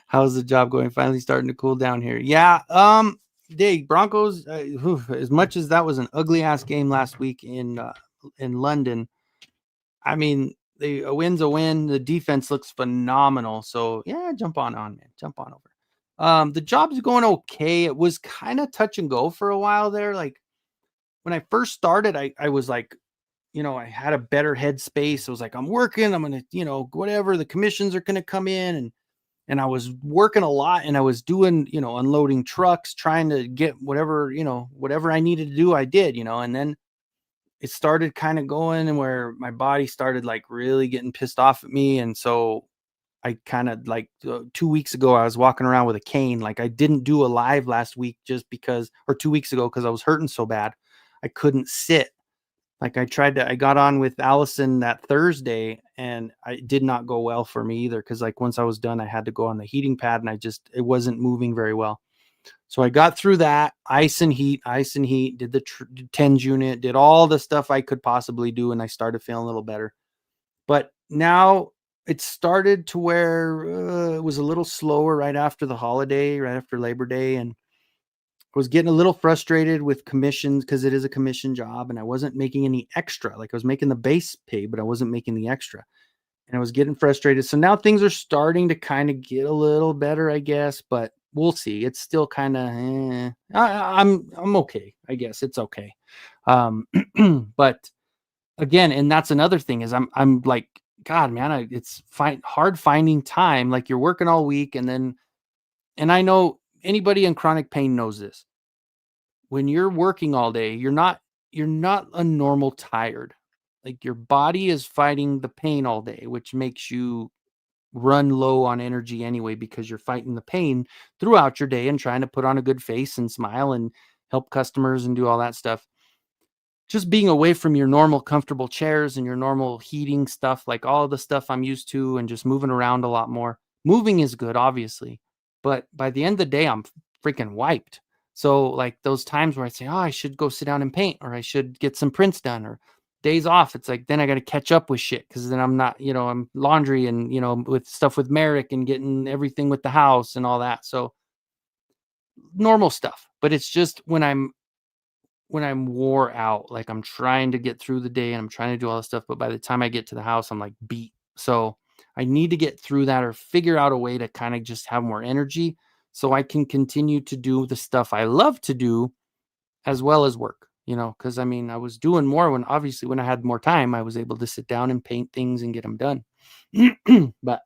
How's the job going? Finally starting to cool down here. Yeah. Broncos. As much as that was an ugly ass game last week in London, I mean, a win's a win. The defense looks phenomenal. So yeah, jump on, man. Jump on over. The job's going okay. It was kind of touch and go for a while there. Like when I first started, I was like, I had a better headspace. I was like, I'm working, I'm going to, whatever, the commissions are going to come in, and I was working a lot, and I was doing, unloading trucks, trying to get whatever I needed to do, I did, and then it started kind of going and where my body started like really getting pissed off at me. And so I kind of like 2 weeks ago, I was walking around with a cane. Like I didn't do a live last week just because, or 2 weeks ago, because I was hurting so bad. I couldn't sit. Like I got on with Allison that Thursday, and it did not go well for me either. Cause like once I was done, I had to go on the heating pad, and it wasn't moving very well. So I got through that, ice and heat, did the TENS unit, did all the stuff I could possibly do. And I started feeling a little better. But now it started to where it was a little slower right after the holiday, right after Labor Day. And I was getting a little frustrated with commissions because it is a commission job, and I wasn't making any extra. Like I was making the base pay, but I wasn't making the extra. And I was getting frustrated. So now things are starting to kind of get a little better, I guess, but we'll see. It's still kind of, I'm okay. I guess it's okay. But again, and that's another thing is I'm like, God, man, it's hard finding time. Like you're working all week, and I know anybody in chronic pain knows this. When you're working all day, you're not a normal tired. Like your body is fighting the pain all day, which makes you run low on energy anyway, because you're fighting the pain throughout your day and trying to put on a good face and smile and help customers and do all that stuff. Just being away from your normal comfortable chairs and your normal heating stuff, like all the stuff I'm used to, and just moving around a lot more. Moving is good, obviously, but by the end of the day, I'm freaking wiped. So like those times where I say, oh, I should go sit down and paint, or I should get some prints done, or days off, it's like, then I got to catch up with shit. Cause then I'm not, I'm laundry and, with stuff with Merrick and getting everything with the house and all that. So normal stuff, but it's just when I'm wore out, like I'm trying to get through the day and I'm trying to do all this stuff, but by the time I get to the house, I'm like beat. So I need to get through that, or figure out a way to kind of just have more energy so I can continue to do the stuff I love to do as well as work, because I mean, I was doing more when I had more time, I was able to sit down and paint things and get them done. But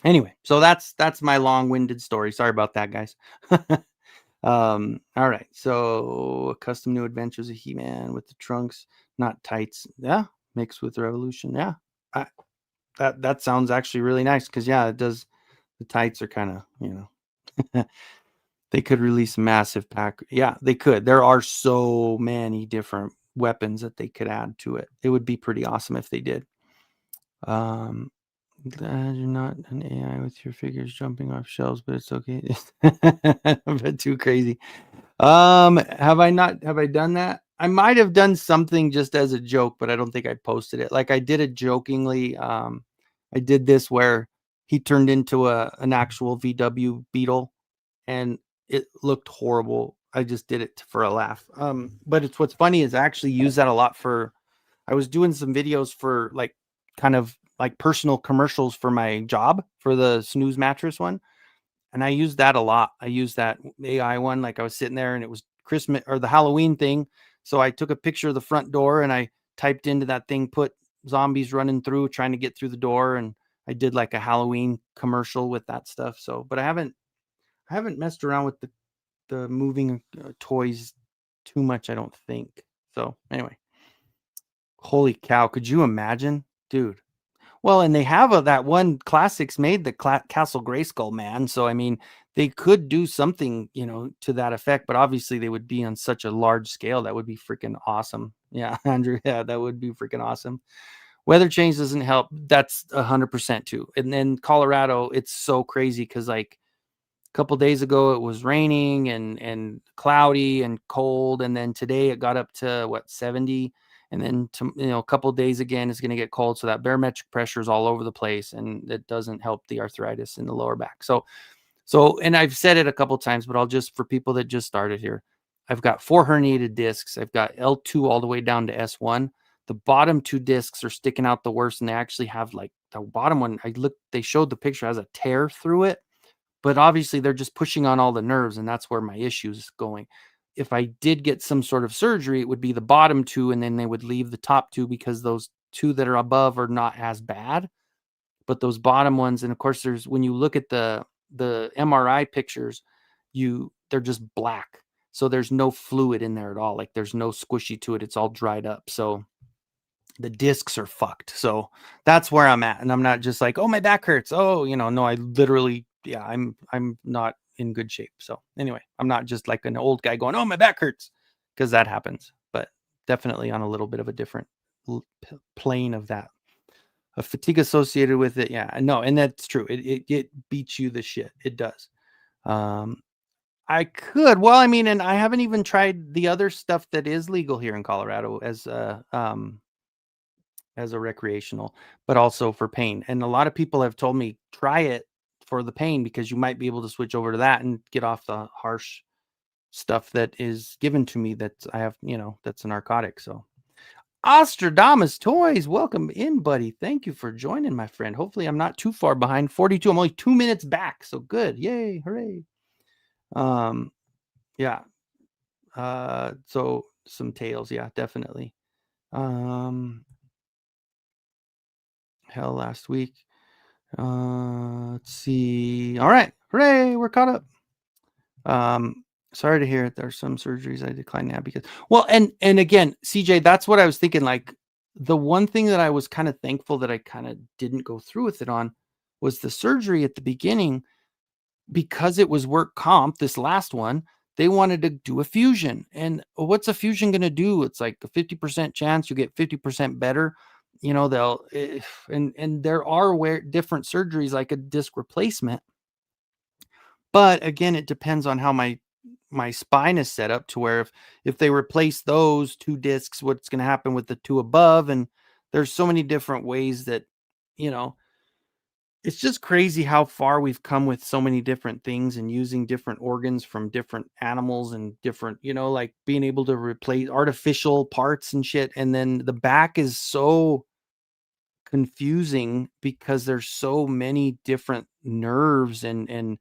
anyway, so that's my long-winded story. Sorry about that, guys. All right. So custom new adventures of He-Man with the trunks, not tights. Yeah. Mixed with Revolution. Yeah. That sounds actually really nice. Cause yeah, it does. The tights are kind of, they could release a massive pack. Yeah, they could. There are so many different weapons that they could add to it. It would be pretty awesome if they did. Glad you're not an AI with your figures jumping off shelves, but it's okay. A bit too crazy. Have I done that? I might have done something just as a joke, but I don't think I posted it. Like I did it jokingly. I did this where he turned into an actual VW Beetle, and it looked horrible. I just did it for a laugh. But what's funny is I actually use that a lot I was doing some videos for like kind of like personal commercials for my job for the snooze mattress one. And I used that a lot. I used that AI one. Like I was sitting there and it was Christmas or the Halloween thing. So I took a picture of the front door and I typed into that thing, put zombies running through, trying to get through the door. And I did like a Halloween commercial with that stuff. So, but I haven't messed around with the moving toys too much, I don't think. So anyway, holy cow. Could you imagine, dude? Well, and they have that one Classics made the Castle Grayskull, man. So, I mean, they could do something, to that effect, but obviously they would be on such a large scale. That would be freaking awesome. Yeah, Andrew. Yeah, that would be freaking awesome. Weather change doesn't help. That's 100% too. And then Colorado, it's so crazy because like a couple days ago it was raining and cloudy and cold, and then today it got up to 70. And then a couple of days again, it's going to get cold. So that barometric pressure is all over the place, and it doesn't help the arthritis in the lower back. So, and I've said it a couple of times, but I'll just, for people that just started here, I've got 4 herniated discs. I've got L2 all the way down to S1. The bottom 2 discs are sticking out the worst. And they actually have like the bottom one. They showed the picture, has a tear through it, but obviously they're just pushing on all the nerves. And that's where my issue is going. if I did get some sort of surgery, it would be the bottom two, and then they would leave the top two because those two that are above are not as bad. But those bottom ones, and of course, there's when you look at the MRI pictures, they're just black. So there's no fluid in there at all. Like there's no squishy to it. It's all dried up. So the discs are fucked. So that's where I'm at. And I'm not just like, oh, my back hurts. Oh, no, I literally, yeah, I'm not in good shape. So anyway, I'm not just like an old guy going, oh, my back hurts, because that happens, but definitely on a little bit of a different plane of that. A fatigue associated with it. Yeah, no. And that's true. It beats you the shit. It does. I could, well, I mean, and I haven't even tried the other stuff that is legal here in Colorado as a recreational, but also for pain. And a lot of people have told me try it for the pain because you might be able to switch over to that and get off the harsh stuff that is given to me that I have, that's a narcotic. So Ostradamus Toys, welcome in, buddy. Thank you for joining, my friend. Hopefully I'm not too far behind. 42. I'm only 2 minutes back. So good. Yay. Hooray. Yeah. So some tails. Yeah, definitely. Hell, last week. Let's see. All right. Hooray. We're caught up. Sorry to hear it. There's some surgeries I declined now because, well, and again, CJ, that's what I was thinking. Like the one thing that I was kind of thankful that I kind of didn't go through with it on was the surgery at the beginning, because it was work comp. This last one, they wanted to do a fusion, and what's a fusion going to do? It's like a 50% chance you get 50% better. They'll, and there are different surgeries like a disc replacement. But again, it depends on how my spine is set up to where if they replace those two discs, what's going to happen with the two above. And there's so many different ways that, it's just crazy how far we've come with so many different things and using different organs from different animals and different, like being able to replace artificial parts and shit. And then the back is so confusing because there's so many different nerves and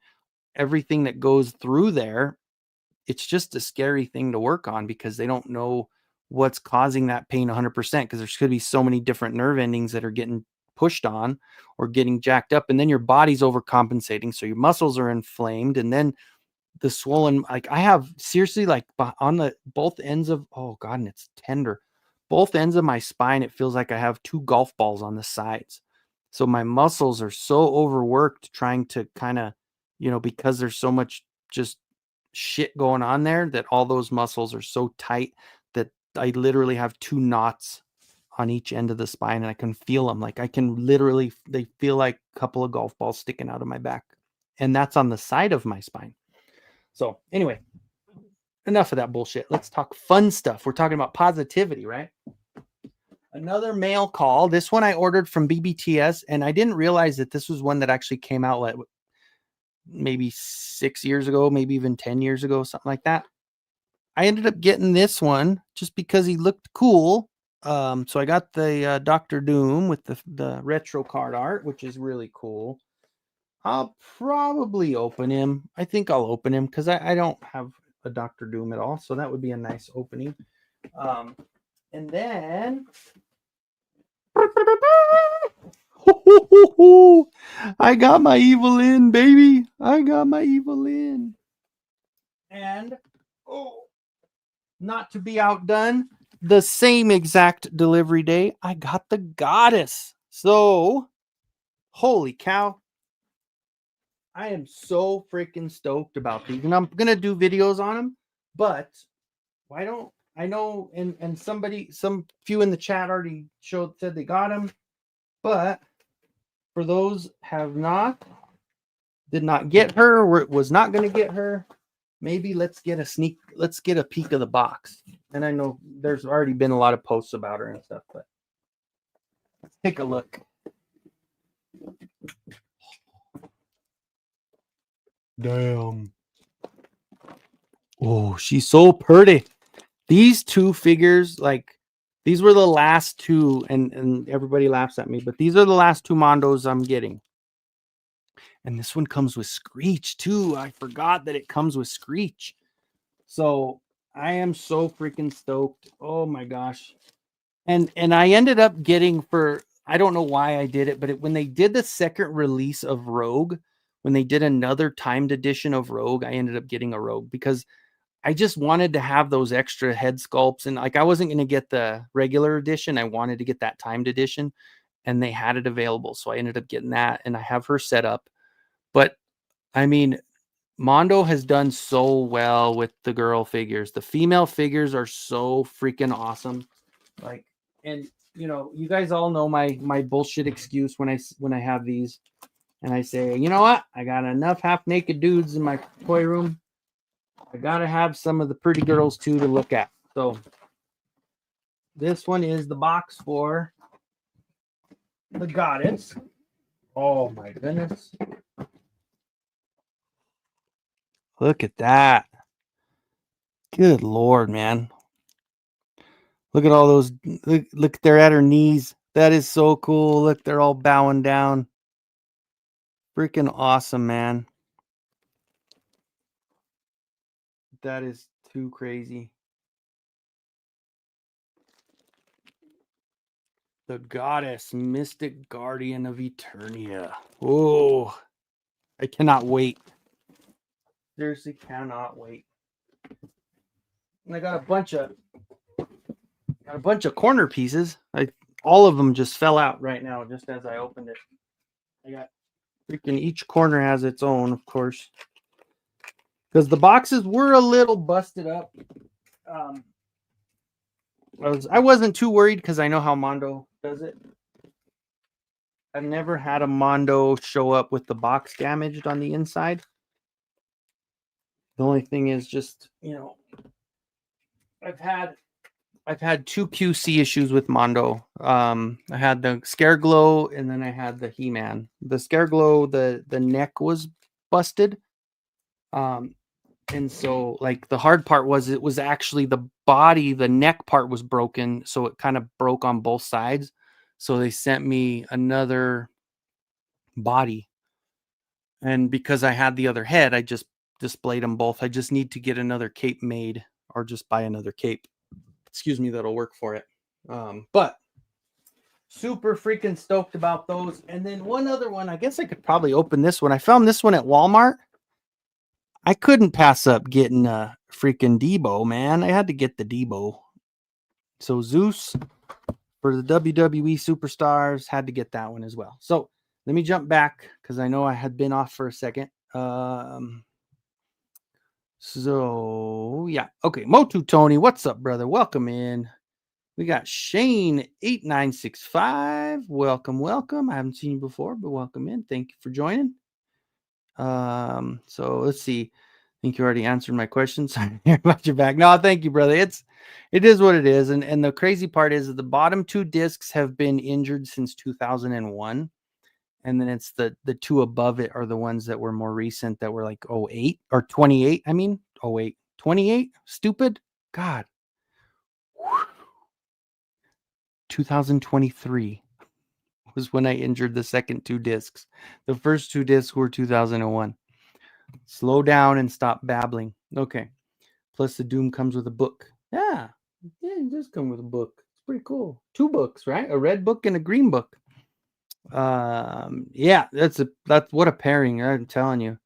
everything that goes through there. It's just a scary thing to work on because they don't know what's causing that pain 100%, because there's going to be so many different nerve endings that are getting pushed on or getting jacked up, and then your body's overcompensating, so your muscles are inflamed, and then the swollen, like I have seriously, like on the both ends of, oh god, and it's tender, both ends of my spine, it feels like I have two golf balls on the sides. So my muscles are so overworked trying to kind of, because there's so much just shit going on there, that all those muscles are so tight that I literally have two knots on each end of the spine, and I can feel them. Like I can literally, they feel like a couple of golf balls sticking out of my back, and that's on the side of my spine. So anyway, enough of that bullshit. Let's talk fun stuff. We're talking about positivity, right? Another mail call. This one I ordered from BBTS, and I didn't realize that this was one that actually came out like maybe 6 years ago, maybe even 10 years ago, something like that. I ended up getting this one just because he looked cool. So I got the Dr. Doom with the retro card art, which is really cool. I'll probably open him. I think I'll open him because I don't have a Dr. Doom at all. So that would be a nice opening. And then I got my Evelyn, baby. I got my Evelyn. And not to be outdone, the same exact delivery day, I got the Goddess. So, holy cow. I am so freaking stoked about these. And I'm going to do videos on them. But why don't I know? And some few in the chat already said they got them. But for those did not get her, or was not going to get her, maybe let's get a peek of the box. And I know there's already been a lot of posts about her and stuff, but let's take a look. Damn. Oh, she's so pretty. These two figures, like, these were the last two, and everybody laughs at me, but these are the last two Mondos I'm getting. And this one comes with Screech too. I forgot that it comes with Screech. So I am so freaking stoked. Oh my gosh. And I ended up getting for I don't know why I did it, but when they did the second release of Rogue, when they did another timed edition of Rogue, I ended up getting a Rogue because I just wanted to have those extra head sculpts, and like I wasn't going to get the regular edition. I wanted to get that timed edition, and they had it available, so I ended up getting that, and I have her set up. But I mean, Mondo has done so well with the girl figures. The female figures are so freaking awesome. Like, and you guys all know my bullshit excuse when I have these, and I say, you know what? I got enough half naked dudes in my toy room. I gotta have some of the pretty girls too to look at. So this one is the box for the goddess. Oh my goodness. Look at that. Good Lord, man. Look at all those. Look, they're at her knees. That is so cool. Look, they're all bowing down. Freaking awesome, man. That is too crazy. The goddess, mystic guardian of Eternia. Oh, I cannot wait. Seriously, cannot wait. And I got a bunch of corner pieces. All of them just fell out right now, just as I opened it. I got freaking each corner has its own, of course, because the boxes were a little busted up. I wasn't too worried because I know how Mondo does it. I've never had a Mondo show up with the box damaged on the inside. The only thing is just, I've had two QC issues with Mondo. I had the Scare Glow and then I had the He-Man. The Scare Glow, the neck was busted. And so like the hard part was it was actually the body, the neck part was broken, so it kind of broke on both sides. So they sent me another body. And because I had the other head, I just displayed them both. I just need to get another cape made or just buy another cape. Excuse me, that'll work for it. But super freaking stoked about those. And then one other one, I guess I could probably open this one. I found this one at Walmart. I couldn't pass up getting a freaking Debo, man. I had to get the Debo. So Zeus for the WWE Superstars, had to get that one as well. So let me jump back because I know I had been off for a second. So yeah, okay. Motu Tony, what's up, brother? Welcome in. We got Shane 8965. Welcome. I haven't seen you before, but welcome in. Thank you for joining. So let's see. I think you already answered my question. Sorry about your back. No, thank you, brother. It is what it is. And the crazy part is that the bottom two discs have been injured since 2001. And then it's the two above it are the ones that were more recent that were like 08 or 28. I mean, 08, 28. Stupid. God. 2023 was when I injured the second two discs. The first two discs were 2001. Slow down and stop babbling. Okay. Plus the Doom comes with a book. Yeah, it does come with a book. It's pretty cool. Two books, right? A red book and a green book. Yeah, that's what a pairing. I'm telling you.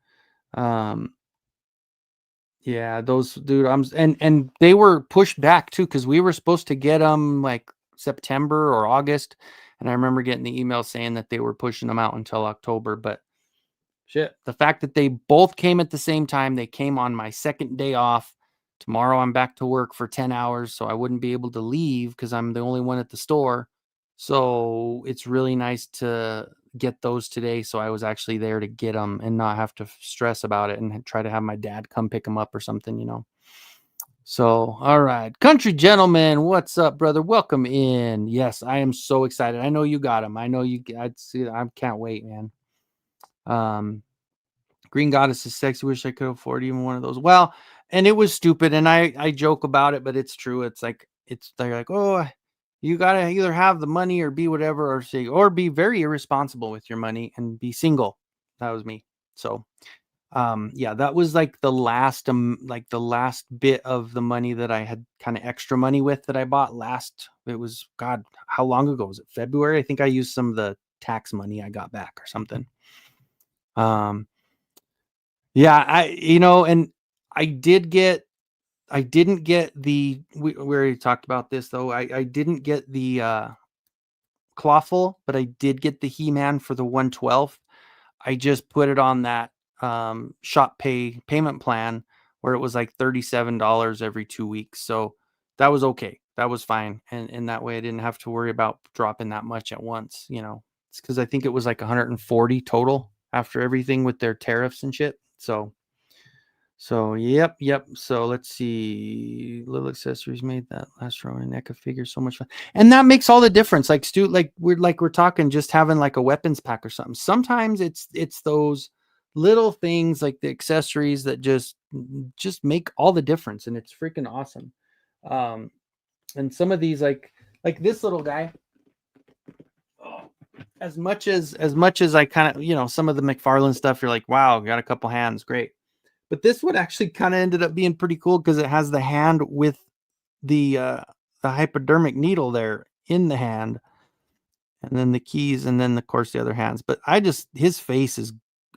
Yeah, those dude. And they were pushed back too because we were supposed to get them like September or August, and I remember getting the email saying that they were pushing them out until October. But shit, the fact that they both came at the same time, they came on my second day off. Tomorrow I'm back to work for 10 hours, so I wouldn't be able to leave because I'm the only one at the store. So it's really nice to get those today. So I was actually there to get them and not have to stress about it and try to have my dad come pick them up or something. So, all right. Country gentleman, what's up, brother? Welcome in. Yes, I am so excited. I know you got them. I know you. I'd see. I can't wait, man. Green Goddess is sexy. Wish I could afford even one of those. Well, and it was stupid, and I joke about it, but it's true. They're like, oh, you gotta either have the money or be whatever, or be very irresponsible with your money and be single. That was me. So Yeah, that was like the last bit of the money that I had kind of extra money with that I bought last. It was, God, how long ago was it? February? I think I used some of the tax money I got back or something. Yeah, and I did get I didn't get we already talked about this though. I didn't get the Clawful, but I did get the He-Man for the 1/12. I just put it on that shop payment plan where it was like $37 every 2 weeks. So that was okay. That was fine. And that way I didn't have to worry about dropping that much at once. It's because I think it was like 140 total after everything with their tariffs and shit. So yep. So let's see. Little accessories made that last row and NECA figure so much fun. And that makes all the difference. Like Stu, we're talking just having like a weapons pack or something. Sometimes it's those little things like the accessories that just make all the difference, and it's freaking awesome. And some of these like this little guy, as much as I kind of, some of the McFarlane stuff, you're like, wow, got a couple hands, great. But this one actually kind of ended up being pretty cool because it has the hand with the hypodermic needle there in the hand, and then the keys, and then of course the other hands. But his face is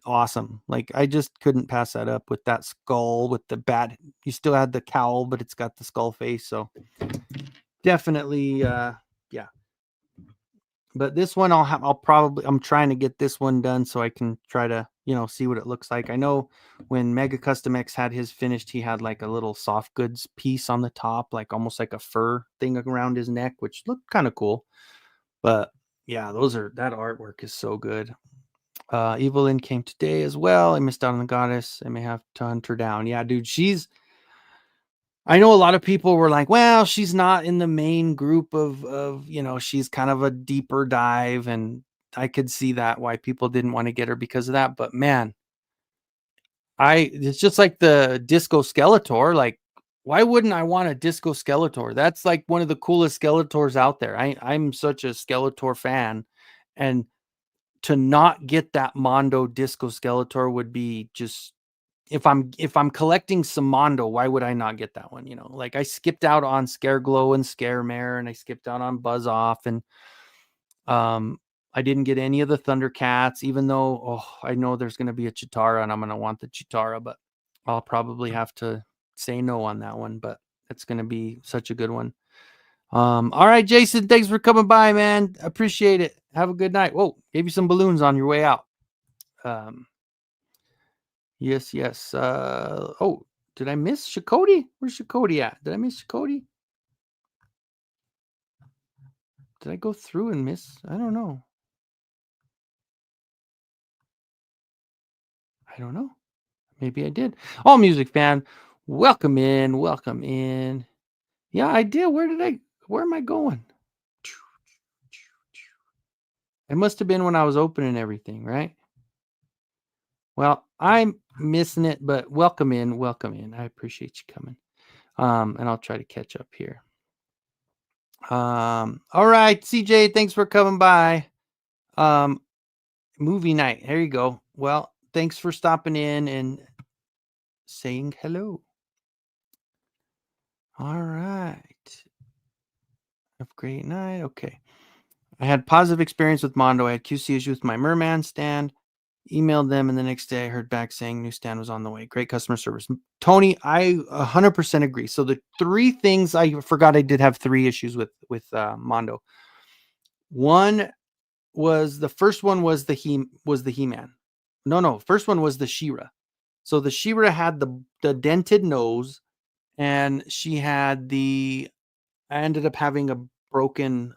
awesome. Like I just couldn't pass that up with that skull with the bat. You still had the cowl, but it's got the skull face. So definitely, yeah. But this one I'm trying to get this one done so I can try to, see what it looks like. I know when Mega Custom X had his finished, he had like a little soft goods piece on the top, like almost like a fur thing around his neck, which looked kind of cool. But yeah, that artwork is so good. Evelyn came today as well. I missed out on the goddess. I may have to hunt her down. Yeah, dude, I know a lot of people were like, well, she's not in the main group of, she's kind of a deeper dive. And I could see that why people didn't want to get her because of that. But man, it's just like the Disco Skeletor. Like, why wouldn't I want a Disco Skeletor? That's like one of the coolest Skeletors out there. I'm such a Skeletor fan. And to not get that Mondo Disco Skeletor would be just, if I'm collecting some Mondo, why would I not get that one? Like I skipped out on Scareglow and Scaremare, and I skipped out on Buzz Off, and I didn't get any of the Thundercats, even though I know there's going to be a Chitara and I'm going to want the Chitara, but I'll probably have to say no on that one. But it's going to be such a good one. All right, Jason, thanks for coming by, man. Appreciate it. Have a good night. Whoa, gave you some balloons on your way out. Yes. Oh, did I miss Shakoti? Where's Shakoti at? Did I miss Shakoti? Did I go through and miss? I don't know. Maybe I did. All Music fan, welcome in. Yeah, I did. Where am I going? It must have been when I was opening everything, right? Well, I'm missing it, but welcome in. I appreciate you coming. And I'll try to catch up here. All right, CJ, thanks for coming by. Movie night. There you go. Well, thanks for stopping in and saying hello. All right. Have a great night. Okay. I had positive experience with Mondo. I had QC issues with my Merman stand. Emailed them, and the next day I heard back saying new stand was on the way. Great customer service. Tony, I 100% agree. So the three things I forgot, I did have three issues with Mondo. The first one was the He-Man. No, first one was the She-Ra. So the She-Ra had the dented nose, and she had I ended up having a broken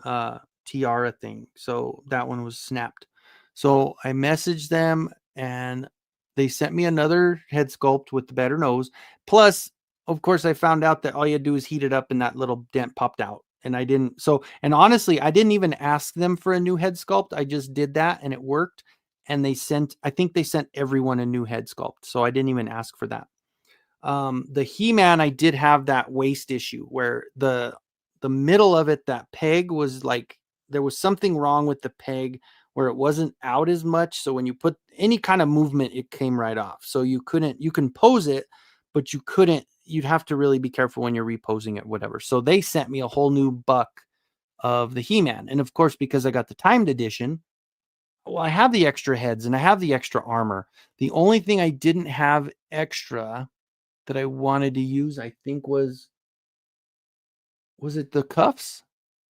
tiara thing. So that one was snapped. So I messaged them, and they sent me another head sculpt with the better nose. Plus, of course, I found out that all you do is heat it up and that little dent popped out. And I didn't. So, and honestly, I didn't even ask them for a new head sculpt. I just did that and it worked. And I think they sent everyone a new head sculpt. So I didn't even ask for that. The He-Man, I did have that waist issue where the middle of it, that peg was like, there was something wrong with the peg where it wasn't out as much. So when you put any kind of movement, it came right off. So you can pose it, but you'd have to really be careful when you're reposing it, whatever. So they sent me a whole new buck of the He-Man. And of course, because I got the timed edition, well, I have the extra heads and I have the extra armor. The only thing I didn't have extra that I wanted to use, I think was it the cuffs?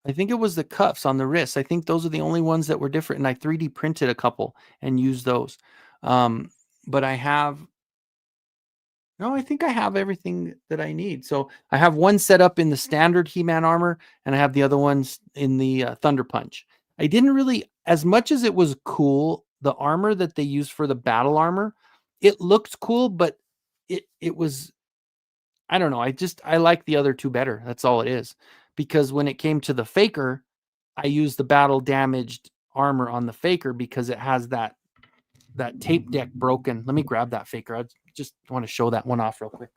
I think it was the cuffs on the wrists. I think those are the only ones that were different, and I 3D printed a couple and used those. But I have no, I think I have everything that I need. So I have one set up in the standard He-Man armor, and I have the other ones in the Thunder Punch. I didn't really, as much as it was cool, the armor that they used for the battle armor, it looked cool, but it was, I don't know. I like the other two better. That's all it is. Because when it came to the Faker, I used the battle damaged armor on the Faker because it has that tape deck broken. Let me grab that Faker. I just want to show that one off real quick.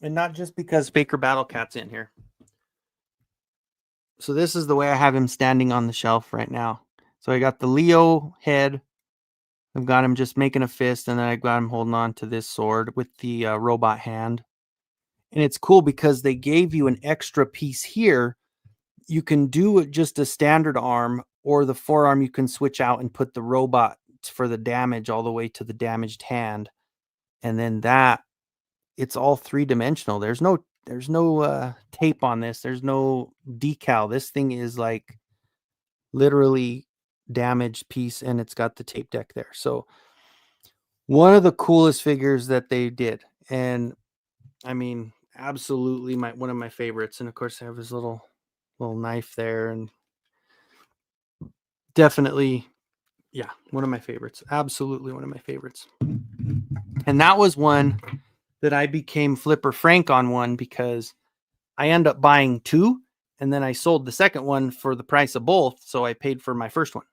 And not just because Faker Battle Cat's in here. So this is the way I have him standing on the shelf right now. So I got the Leo head. I've got him just making a fist, and then I got him holding on to this sword with the robot hand. And it's cool because they gave you an extra piece here. You can do just a standard arm, or the forearm you can switch out and put the robot for the damage all the way to the damaged hand. And then it's all 3-dimensional. There's no tape on this. There's no decal. This thing is like literally damaged piece, and it's got the tape deck there. So one of the coolest figures that they did. And I mean, absolutely one of my favorites. And of course I have his little knife there, and definitely, yeah, one of my favorites. Absolutely one of my favorites. And that was one that I became Flipper Frank on one because I end up buying two, and then I sold the second one for the price of both, so I paid for my first one.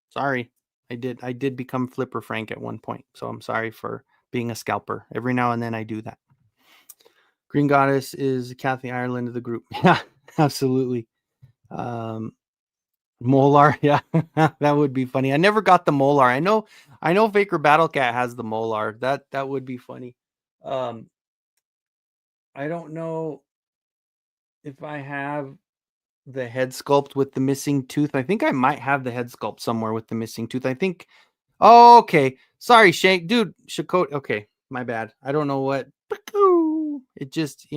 Sorry. I did become Flipper Frank at one point, so I'm sorry for being a scalper. Every now and then I do that. Green Goddess is Kathy Ireland of the group. Yeah, absolutely. Molar, yeah, that would be funny. I never got the Molar. I know Faker Battle Cat has the Molar. That would be funny. I don't know if I have the head sculpt with the missing tooth. I think I might have the head sculpt somewhere with the missing tooth. I think. Oh, okay. Sorry, Shane. Dude, Shakot. Okay, my bad. I don't know what. It just,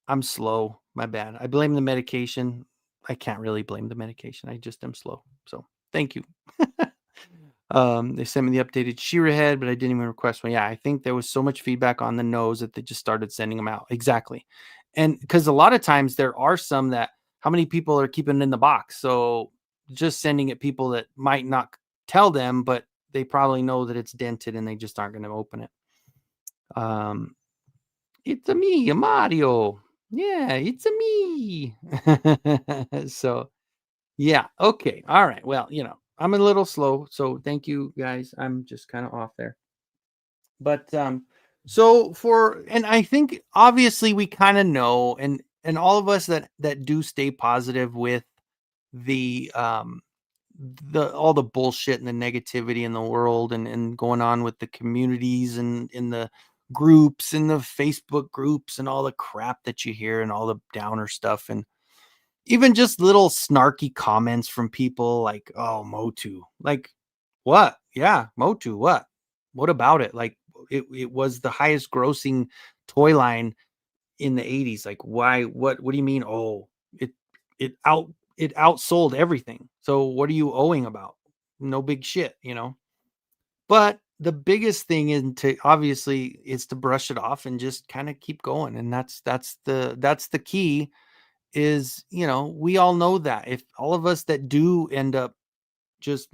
I'm slow. My bad. I blame the medication. I can't really blame the medication. I just am slow. So thank you. They sent me the updated She-Ra head, but I didn't even request one. Yeah, I think there was so much feedback on the nose that they just started sending them out. Exactly. And because a lot of times there are some that, how many people are keeping it in the box? So just sending it people that might not tell them, but they probably know that it's dented and they just aren't going to open it. It's a me, a Mario. Yeah, it's a me. So, yeah. Okay. All right. Well, I'm a little slow, so thank you guys. I'm just kind of off there. But and I think obviously we kind of know, and all of us that do stay positive with the all the bullshit and the negativity in the world and going on with the communities and in the groups and the Facebook groups and all the crap that you hear and all the downer stuff, and even just little snarky comments from people like, oh, Motu, like, what? Yeah, Motu, what about it? Like, it was the highest grossing toy line in the 80s. Like, why? What do you mean? Oh, it outsold everything. So what are you owing about? No big shit, But the biggest thing is to brush it off and just kind of keep going. And that's the key is, we all know that if all of us that do end up just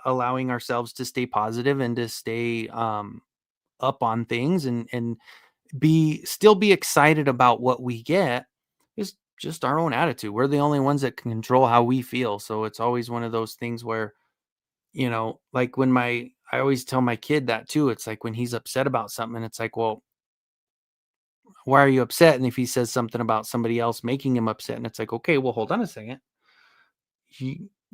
allowing ourselves to stay positive and to stay up on things and still be excited about what we get, is just our own attitude. We're the only ones that can control how we feel. So it's always one of those things where, like when I always tell my kid that too. It's like when he's upset about something, it's like, well, why are you upset? And if he says something about somebody else making him upset, and it's like, okay, well, hold on a second.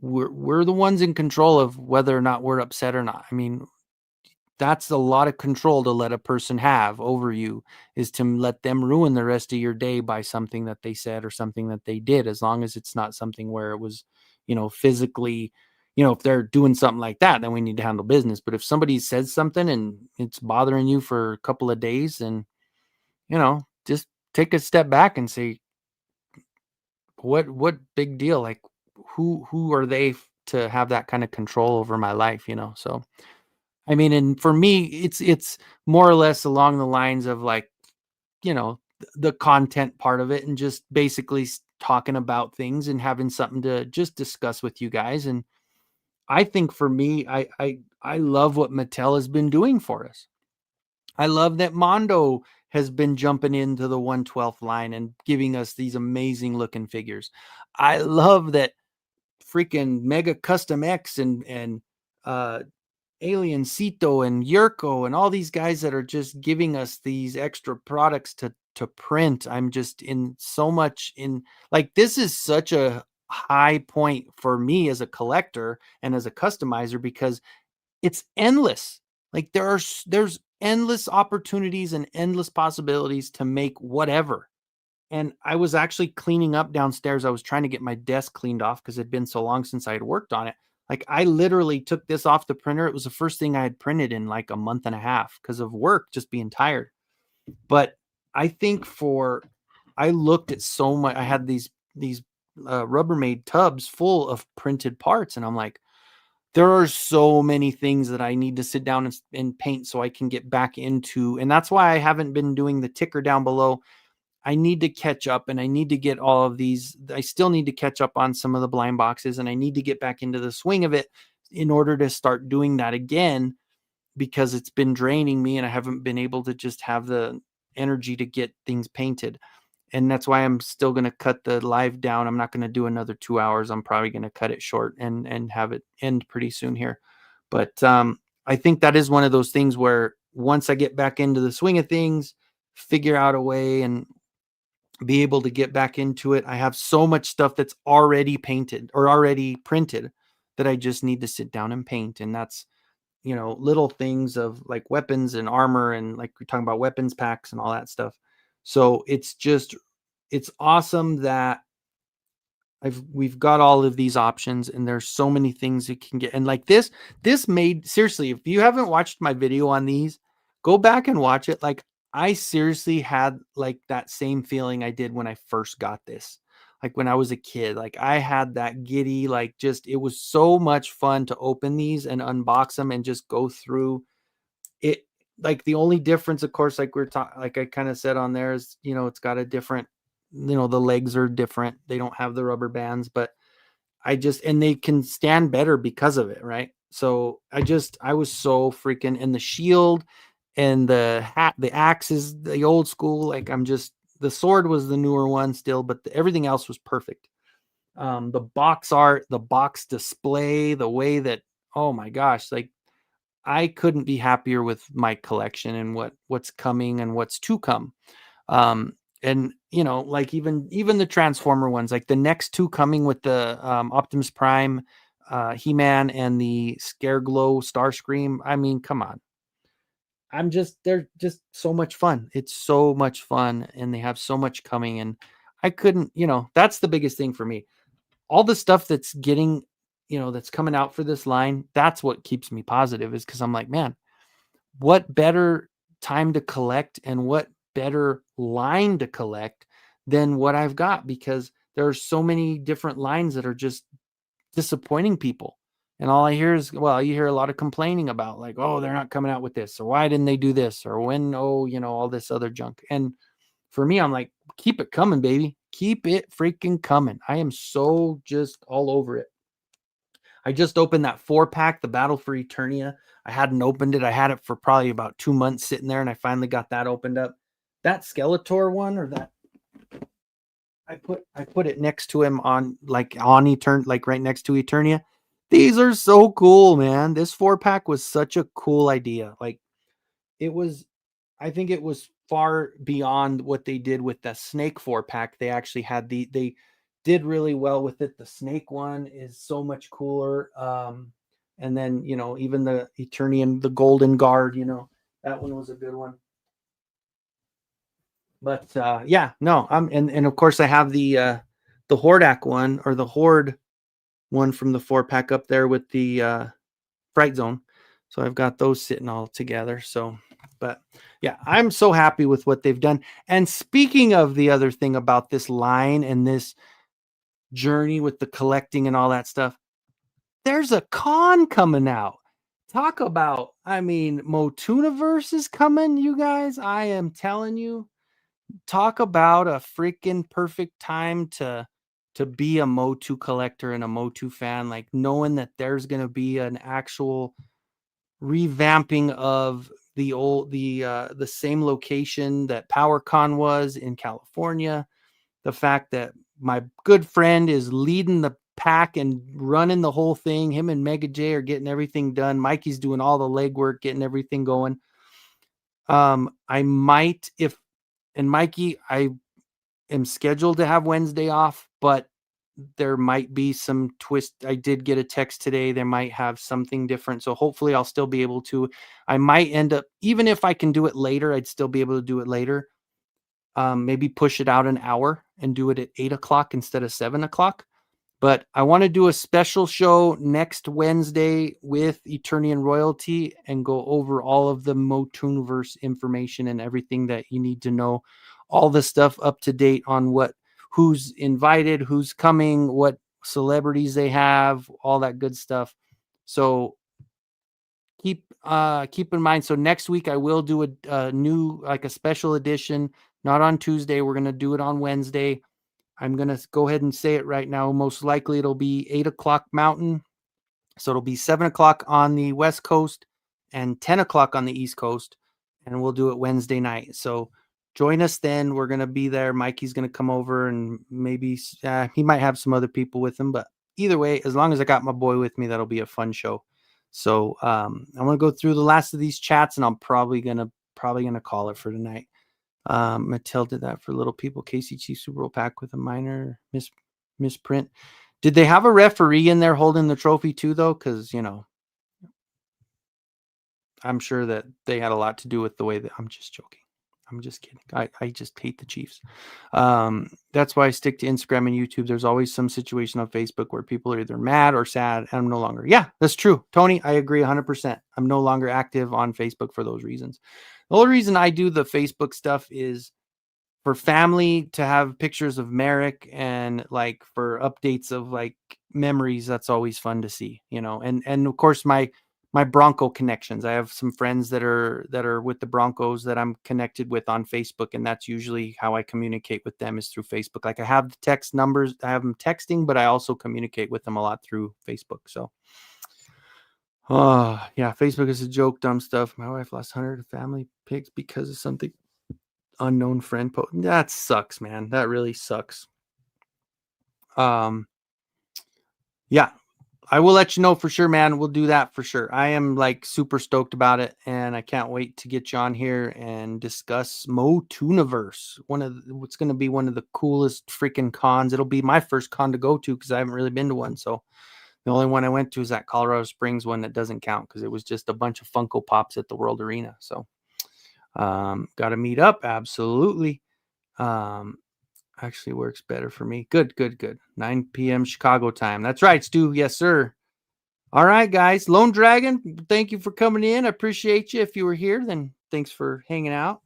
We're the ones in control of whether or not we're upset or not. I mean, that's a lot of control to let a person have over you, is to let them ruin the rest of your day by something that they said or something that they did, as long as it's not something where it was, physically, if they're doing something like that, then we need to handle business. But if somebody says something and it's bothering you for a couple of days, then, just take a step back and say, what big deal? Like, who are they to have that kind of control over my life, So I mean, and for me, it's more or less along the lines of like, the content part of it, and just basically talking about things and having something to just discuss with you guys. And I think for me, I love what Mattel has been doing for us. I love that Mondo has been jumping into the 1/12 line and giving us these amazing looking figures. I love that freaking Mega Custom X and uh Aliencito and Yurko and all these guys that are just giving us these extra products to print. I'm just in so much in, like, this is such a high point for me as a collector and as a customizer, because it's endless. Like, there's endless opportunities and endless possibilities to make whatever. And I was actually cleaning up downstairs. I was trying to get my desk cleaned off because it'd been so long since I had worked on it. Like, I literally took this off the printer. It was the first thing I had printed in like a month and a half because of work, just being tired. But I think I looked at so much. I had these Rubbermaid tubs full of printed parts, and I'm like, there are so many things that I need to sit down and paint so I can get back into. And that's why I haven't been doing the ticker down below. I need to catch up, and I need to get all of these. I still need to catch up on some of the blind boxes, and I need to get back into the swing of it in order to start doing that again, because it's been draining me and I haven't been able to just have the energy to get things painted. And that's why I'm still going to cut the live down. I'm not going to do another 2 hours. I'm probably going to cut it short and have it end pretty soon here. But I think that is one of those things where once I get back into the swing of things, figure out a way and be able to get back into it. I have so much stuff that's already painted or already printed that I just need to sit down and paint. And that's, little things of like weapons and armor, and like we're talking about weapons packs and all that stuff. So it's awesome that we've got all of these options, and there's so many things you can get. And like this made, seriously, if you haven't watched my video on these, go back and watch it. Like, I seriously had like that same feeling I did when I first got this. Like when I was a kid, like I had that giddy, like, just, it was so much fun to open these and unbox them and just go through it. Like, the only difference, of course, like we're talking, like I kind of said on there, is, it's got a different, the legs are different. They don't have the rubber bands, but and they can stand better because of it. Right. So I was so freaking, and the shield and the hat, the axe is the old school. Like, the sword was the newer one still, but everything else was perfect. The box art, the box display, the way that, oh my gosh, like, I couldn't be happier with my collection and what's coming and what's to come. And like even the Transformer ones, like the next two coming with the Optimus Prime, He-Man, and the Scareglow Starscream. I mean, come on. They're just so much fun. It's so much fun, and they have so much coming, and I couldn't, that's the biggest thing for me. All the stuff that's getting, that's coming out for this line, that's what keeps me positive, is because I'm like, man, what better time to collect and what better line to collect than what I've got, because there are so many different lines that are just disappointing people. And all I hear is, well, you hear a lot of complaining about like, oh, they're not coming out with this, or why didn't they do this, or when, all this other junk. And for me, I'm like, keep it coming, baby. Keep it freaking coming. I am so just all over it. I just opened that 4-pack, the Battle for Eternia. I hadn't opened it. I had it for probably about 2 months sitting there, and I finally got that opened up. That Skeletor one, or that, I put it next to him on Eternia, like right next to Eternia. These are so cool, man. This 4-pack was such a cool idea. Like, I think it was far beyond what they did with the Snake 4-pack. They actually had they did really well with it. The Snake one is so much cooler. And then, even the Eternian, the Golden Guard, that one was a good one. But yeah, no, and of course I have the Hordak one, or the Horde one from the 4-pack up there with the Fright Zone. So I've got those sitting all together. So, but yeah, I'm so happy with what they've done. And speaking of the other thing about this line and this journey with the collecting and all that stuff, there's a con coming out. Talk about, Motooniverse is coming, you guys. I am telling you, talk about a freaking perfect time to be a Motu collector and a Motu fan, like knowing that there's going to be an actual revamping of the same location that PowerCon was in California. The fact that my good friend is leading the pack and running the whole thing. Him and Mega J are getting everything done. Mikey's doing all the legwork, getting everything going. I might, and Mikey, I am scheduled to have Wednesday off, but there might be some twist. I did get a text today. There might have something different. So hopefully I'll still be able to. I might end up, even if I can do it later, I'd still be able to do it later. Maybe push it out an hour and do it at 8 o'clock instead of 7 o'clock. But I want to do a special show next Wednesday with Eternian Royalty and go over all of the Motooniverse information and everything that you need to know. All the stuff up to date on who's invited, who's coming, what celebrities they have, all that good stuff. So keep in mind. So next week I will do a new, like a special edition, not on Tuesday. We're going to do it on Wednesday. I'm going to go ahead and say it right now. Most likely it'll be 8 o'clock Mountain. So it'll be 7 o'clock on the West Coast and 10 o'clock on the East Coast. And we'll do it Wednesday night. So join us then. We're going to be there. Mikey's going to come over, and maybe he might have some other people with him. But either way, as long as I got my boy with me, that'll be a fun show. So I'm going to go through the last of these chats, and I'm probably going to call it for tonight. Mattel did that for Little People. Casey Chief Super Bowl pack with a minor misprint. Did they have a referee in there holding the trophy too, though? Because, I'm sure that they had a lot to do with the way that. I'm just joking. I'm just kidding. I just hate the Chiefs. That's why I stick to Instagram and YouTube. There's always some situation on Facebook where people are either mad or sad, and I'm no longer. Yeah, that's true. Tony, I agree 100%. I'm no longer active on Facebook for those reasons. The only reason I do the Facebook stuff is for family, to have pictures of Merrick, and like for updates of like memories. That's always fun to see, and of course my Bronco connections. I have some friends that are with the Broncos that I'm connected with on Facebook, and that's usually how I communicate with them, is through Facebook. Like I have the text numbers, I have them texting, but I also communicate with them a lot through Facebook. So yeah, Facebook is a joke, dumb stuff. My wife lost 100 family pigs because of something unknown friend post. That sucks, man. That really sucks. Yeah, I will let you know for sure, man. We'll do that for sure. I am like super stoked about it, and I can't wait to get you on here and discuss Motooniverse. What's going to be one of the coolest freaking cons. It'll be my first con to go to because I haven't really been to one. So the only one I went to is that Colorado Springs one that doesn't count because it was just a bunch of Funko Pops at the World Arena. So got to meet up. Absolutely. Actually works better for me. Good. 9 p.m. Chicago time. That's right, Stu. Yes, sir. All right, guys. Lone Dragon, thank you for coming in. I appreciate you. If you were here, then thanks for hanging out.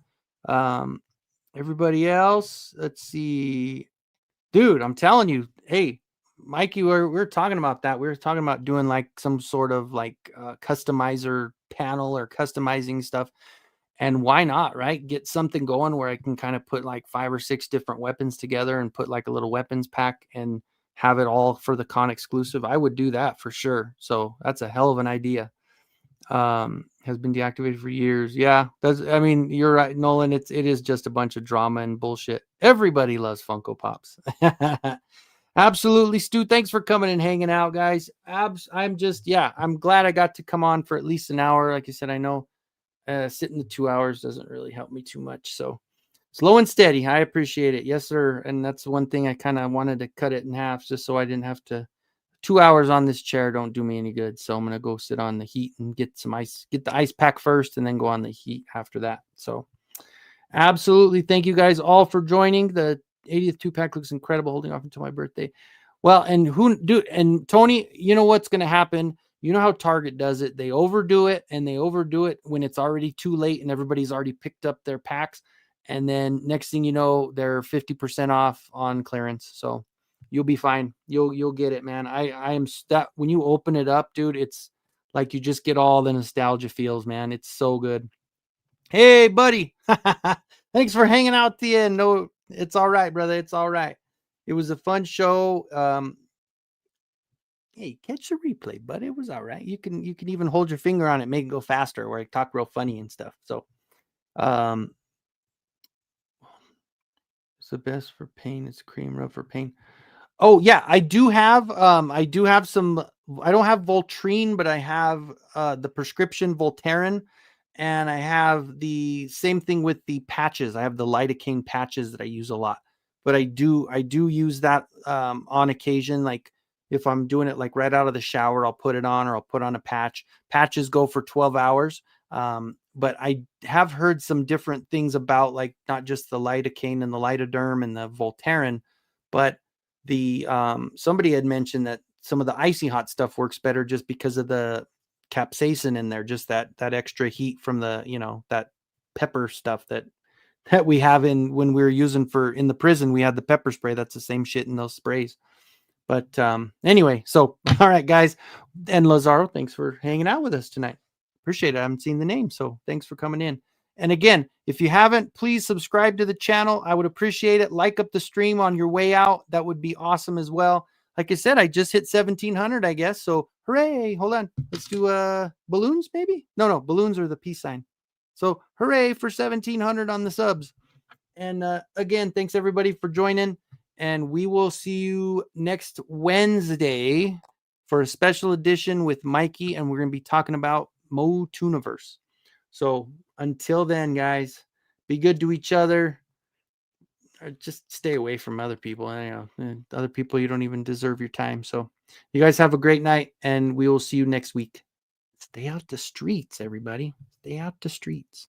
Everybody else, let's see. Dude, I'm telling you, hey, Mikey, we're talking about that. We were talking about doing like some sort of like customizer panel or customizing stuff. And why not, right? Get something going where I can kind of put like 5 or 6 different weapons together and put like a little weapons pack and have it all for the con exclusive. I would do that for sure. So that's a hell of an idea. Has been deactivated for years. Yeah, you're right, Nolan. It is just a bunch of drama and bullshit. Everybody loves Funko Pops. Absolutely, Stu. Thanks for coming and hanging out, guys. I'm glad I got to come on for at least an hour. Like I said, I know sitting the 2 hours doesn't really help me too much. So slow and steady. I appreciate it. Yes, sir. And that's one thing I kind of wanted to cut it in half just so I didn't have to. 2 hours on this chair don't do me any good. So I'm going to go sit on the heat and get some ice, get the ice pack first and then go on the heat after that. So absolutely. Thank you guys all for joining. The 80th 2-pack looks incredible, holding off until my birthday. Well, and Tony, you know what's going to happen? You know how Target does it. They overdo it, and they overdo it when it's already too late and everybody's already picked up their packs. And then next thing you know, they're 50% off on clearance. So you'll be fine. You'll get it, man. I am that when you open it up, dude, it's like you just get all the nostalgia feels, man. It's so good. Hey, buddy. Thanks for hanging out at the end. No, it's all right, brother. It's all right. It was a fun show. Hey, catch the replay, but it was all right. You can even hold your finger on it, make it go faster, where I talk real funny and stuff. So it's the best for pain. It's cream rub for pain. Oh yeah, I do have some. I don't have Voltaren, but I have the prescription Voltaren, and I have the same thing with the patches. I have the lidocaine patches that I use a lot, but I do use that on occasion. Like if I'm doing it like right out of the shower, I'll put it on, or I'll put on a patch. Patches go for 12 hours. But I have heard some different things about like not just the lidocaine and the Lidoderm and the Voltaren, but the somebody had mentioned that some of the icy hot stuff works better just because of the capsaicin in there, just that extra heat from the, that pepper stuff that we have in when we were using in the prison. We had the pepper spray. That's the same shit in those sprays. But anyway, so all right, guys, and Lazaro, thanks for hanging out with us tonight. Appreciate it. I haven't seen the name, so thanks for coming in. And again, if you haven't, please subscribe to the channel. I would appreciate it. Like up the stream on your way out. That would be awesome as well. Like I said, I just hit 1,700, I guess. So hooray. Hold on. Let's do balloons, maybe? No, balloons are the peace sign. So hooray for 1,700 on the subs. And again, thanks everybody for joining. And we will see you next Wednesday for a special edition with Mikey. And we're going to be talking about Motooniverse. So until then, guys, be good to each other. Or just stay away from other people. Other people, you don't even deserve your time. So you guys have a great night, and we will see you next week. Stay out the streets, everybody. Stay out the streets.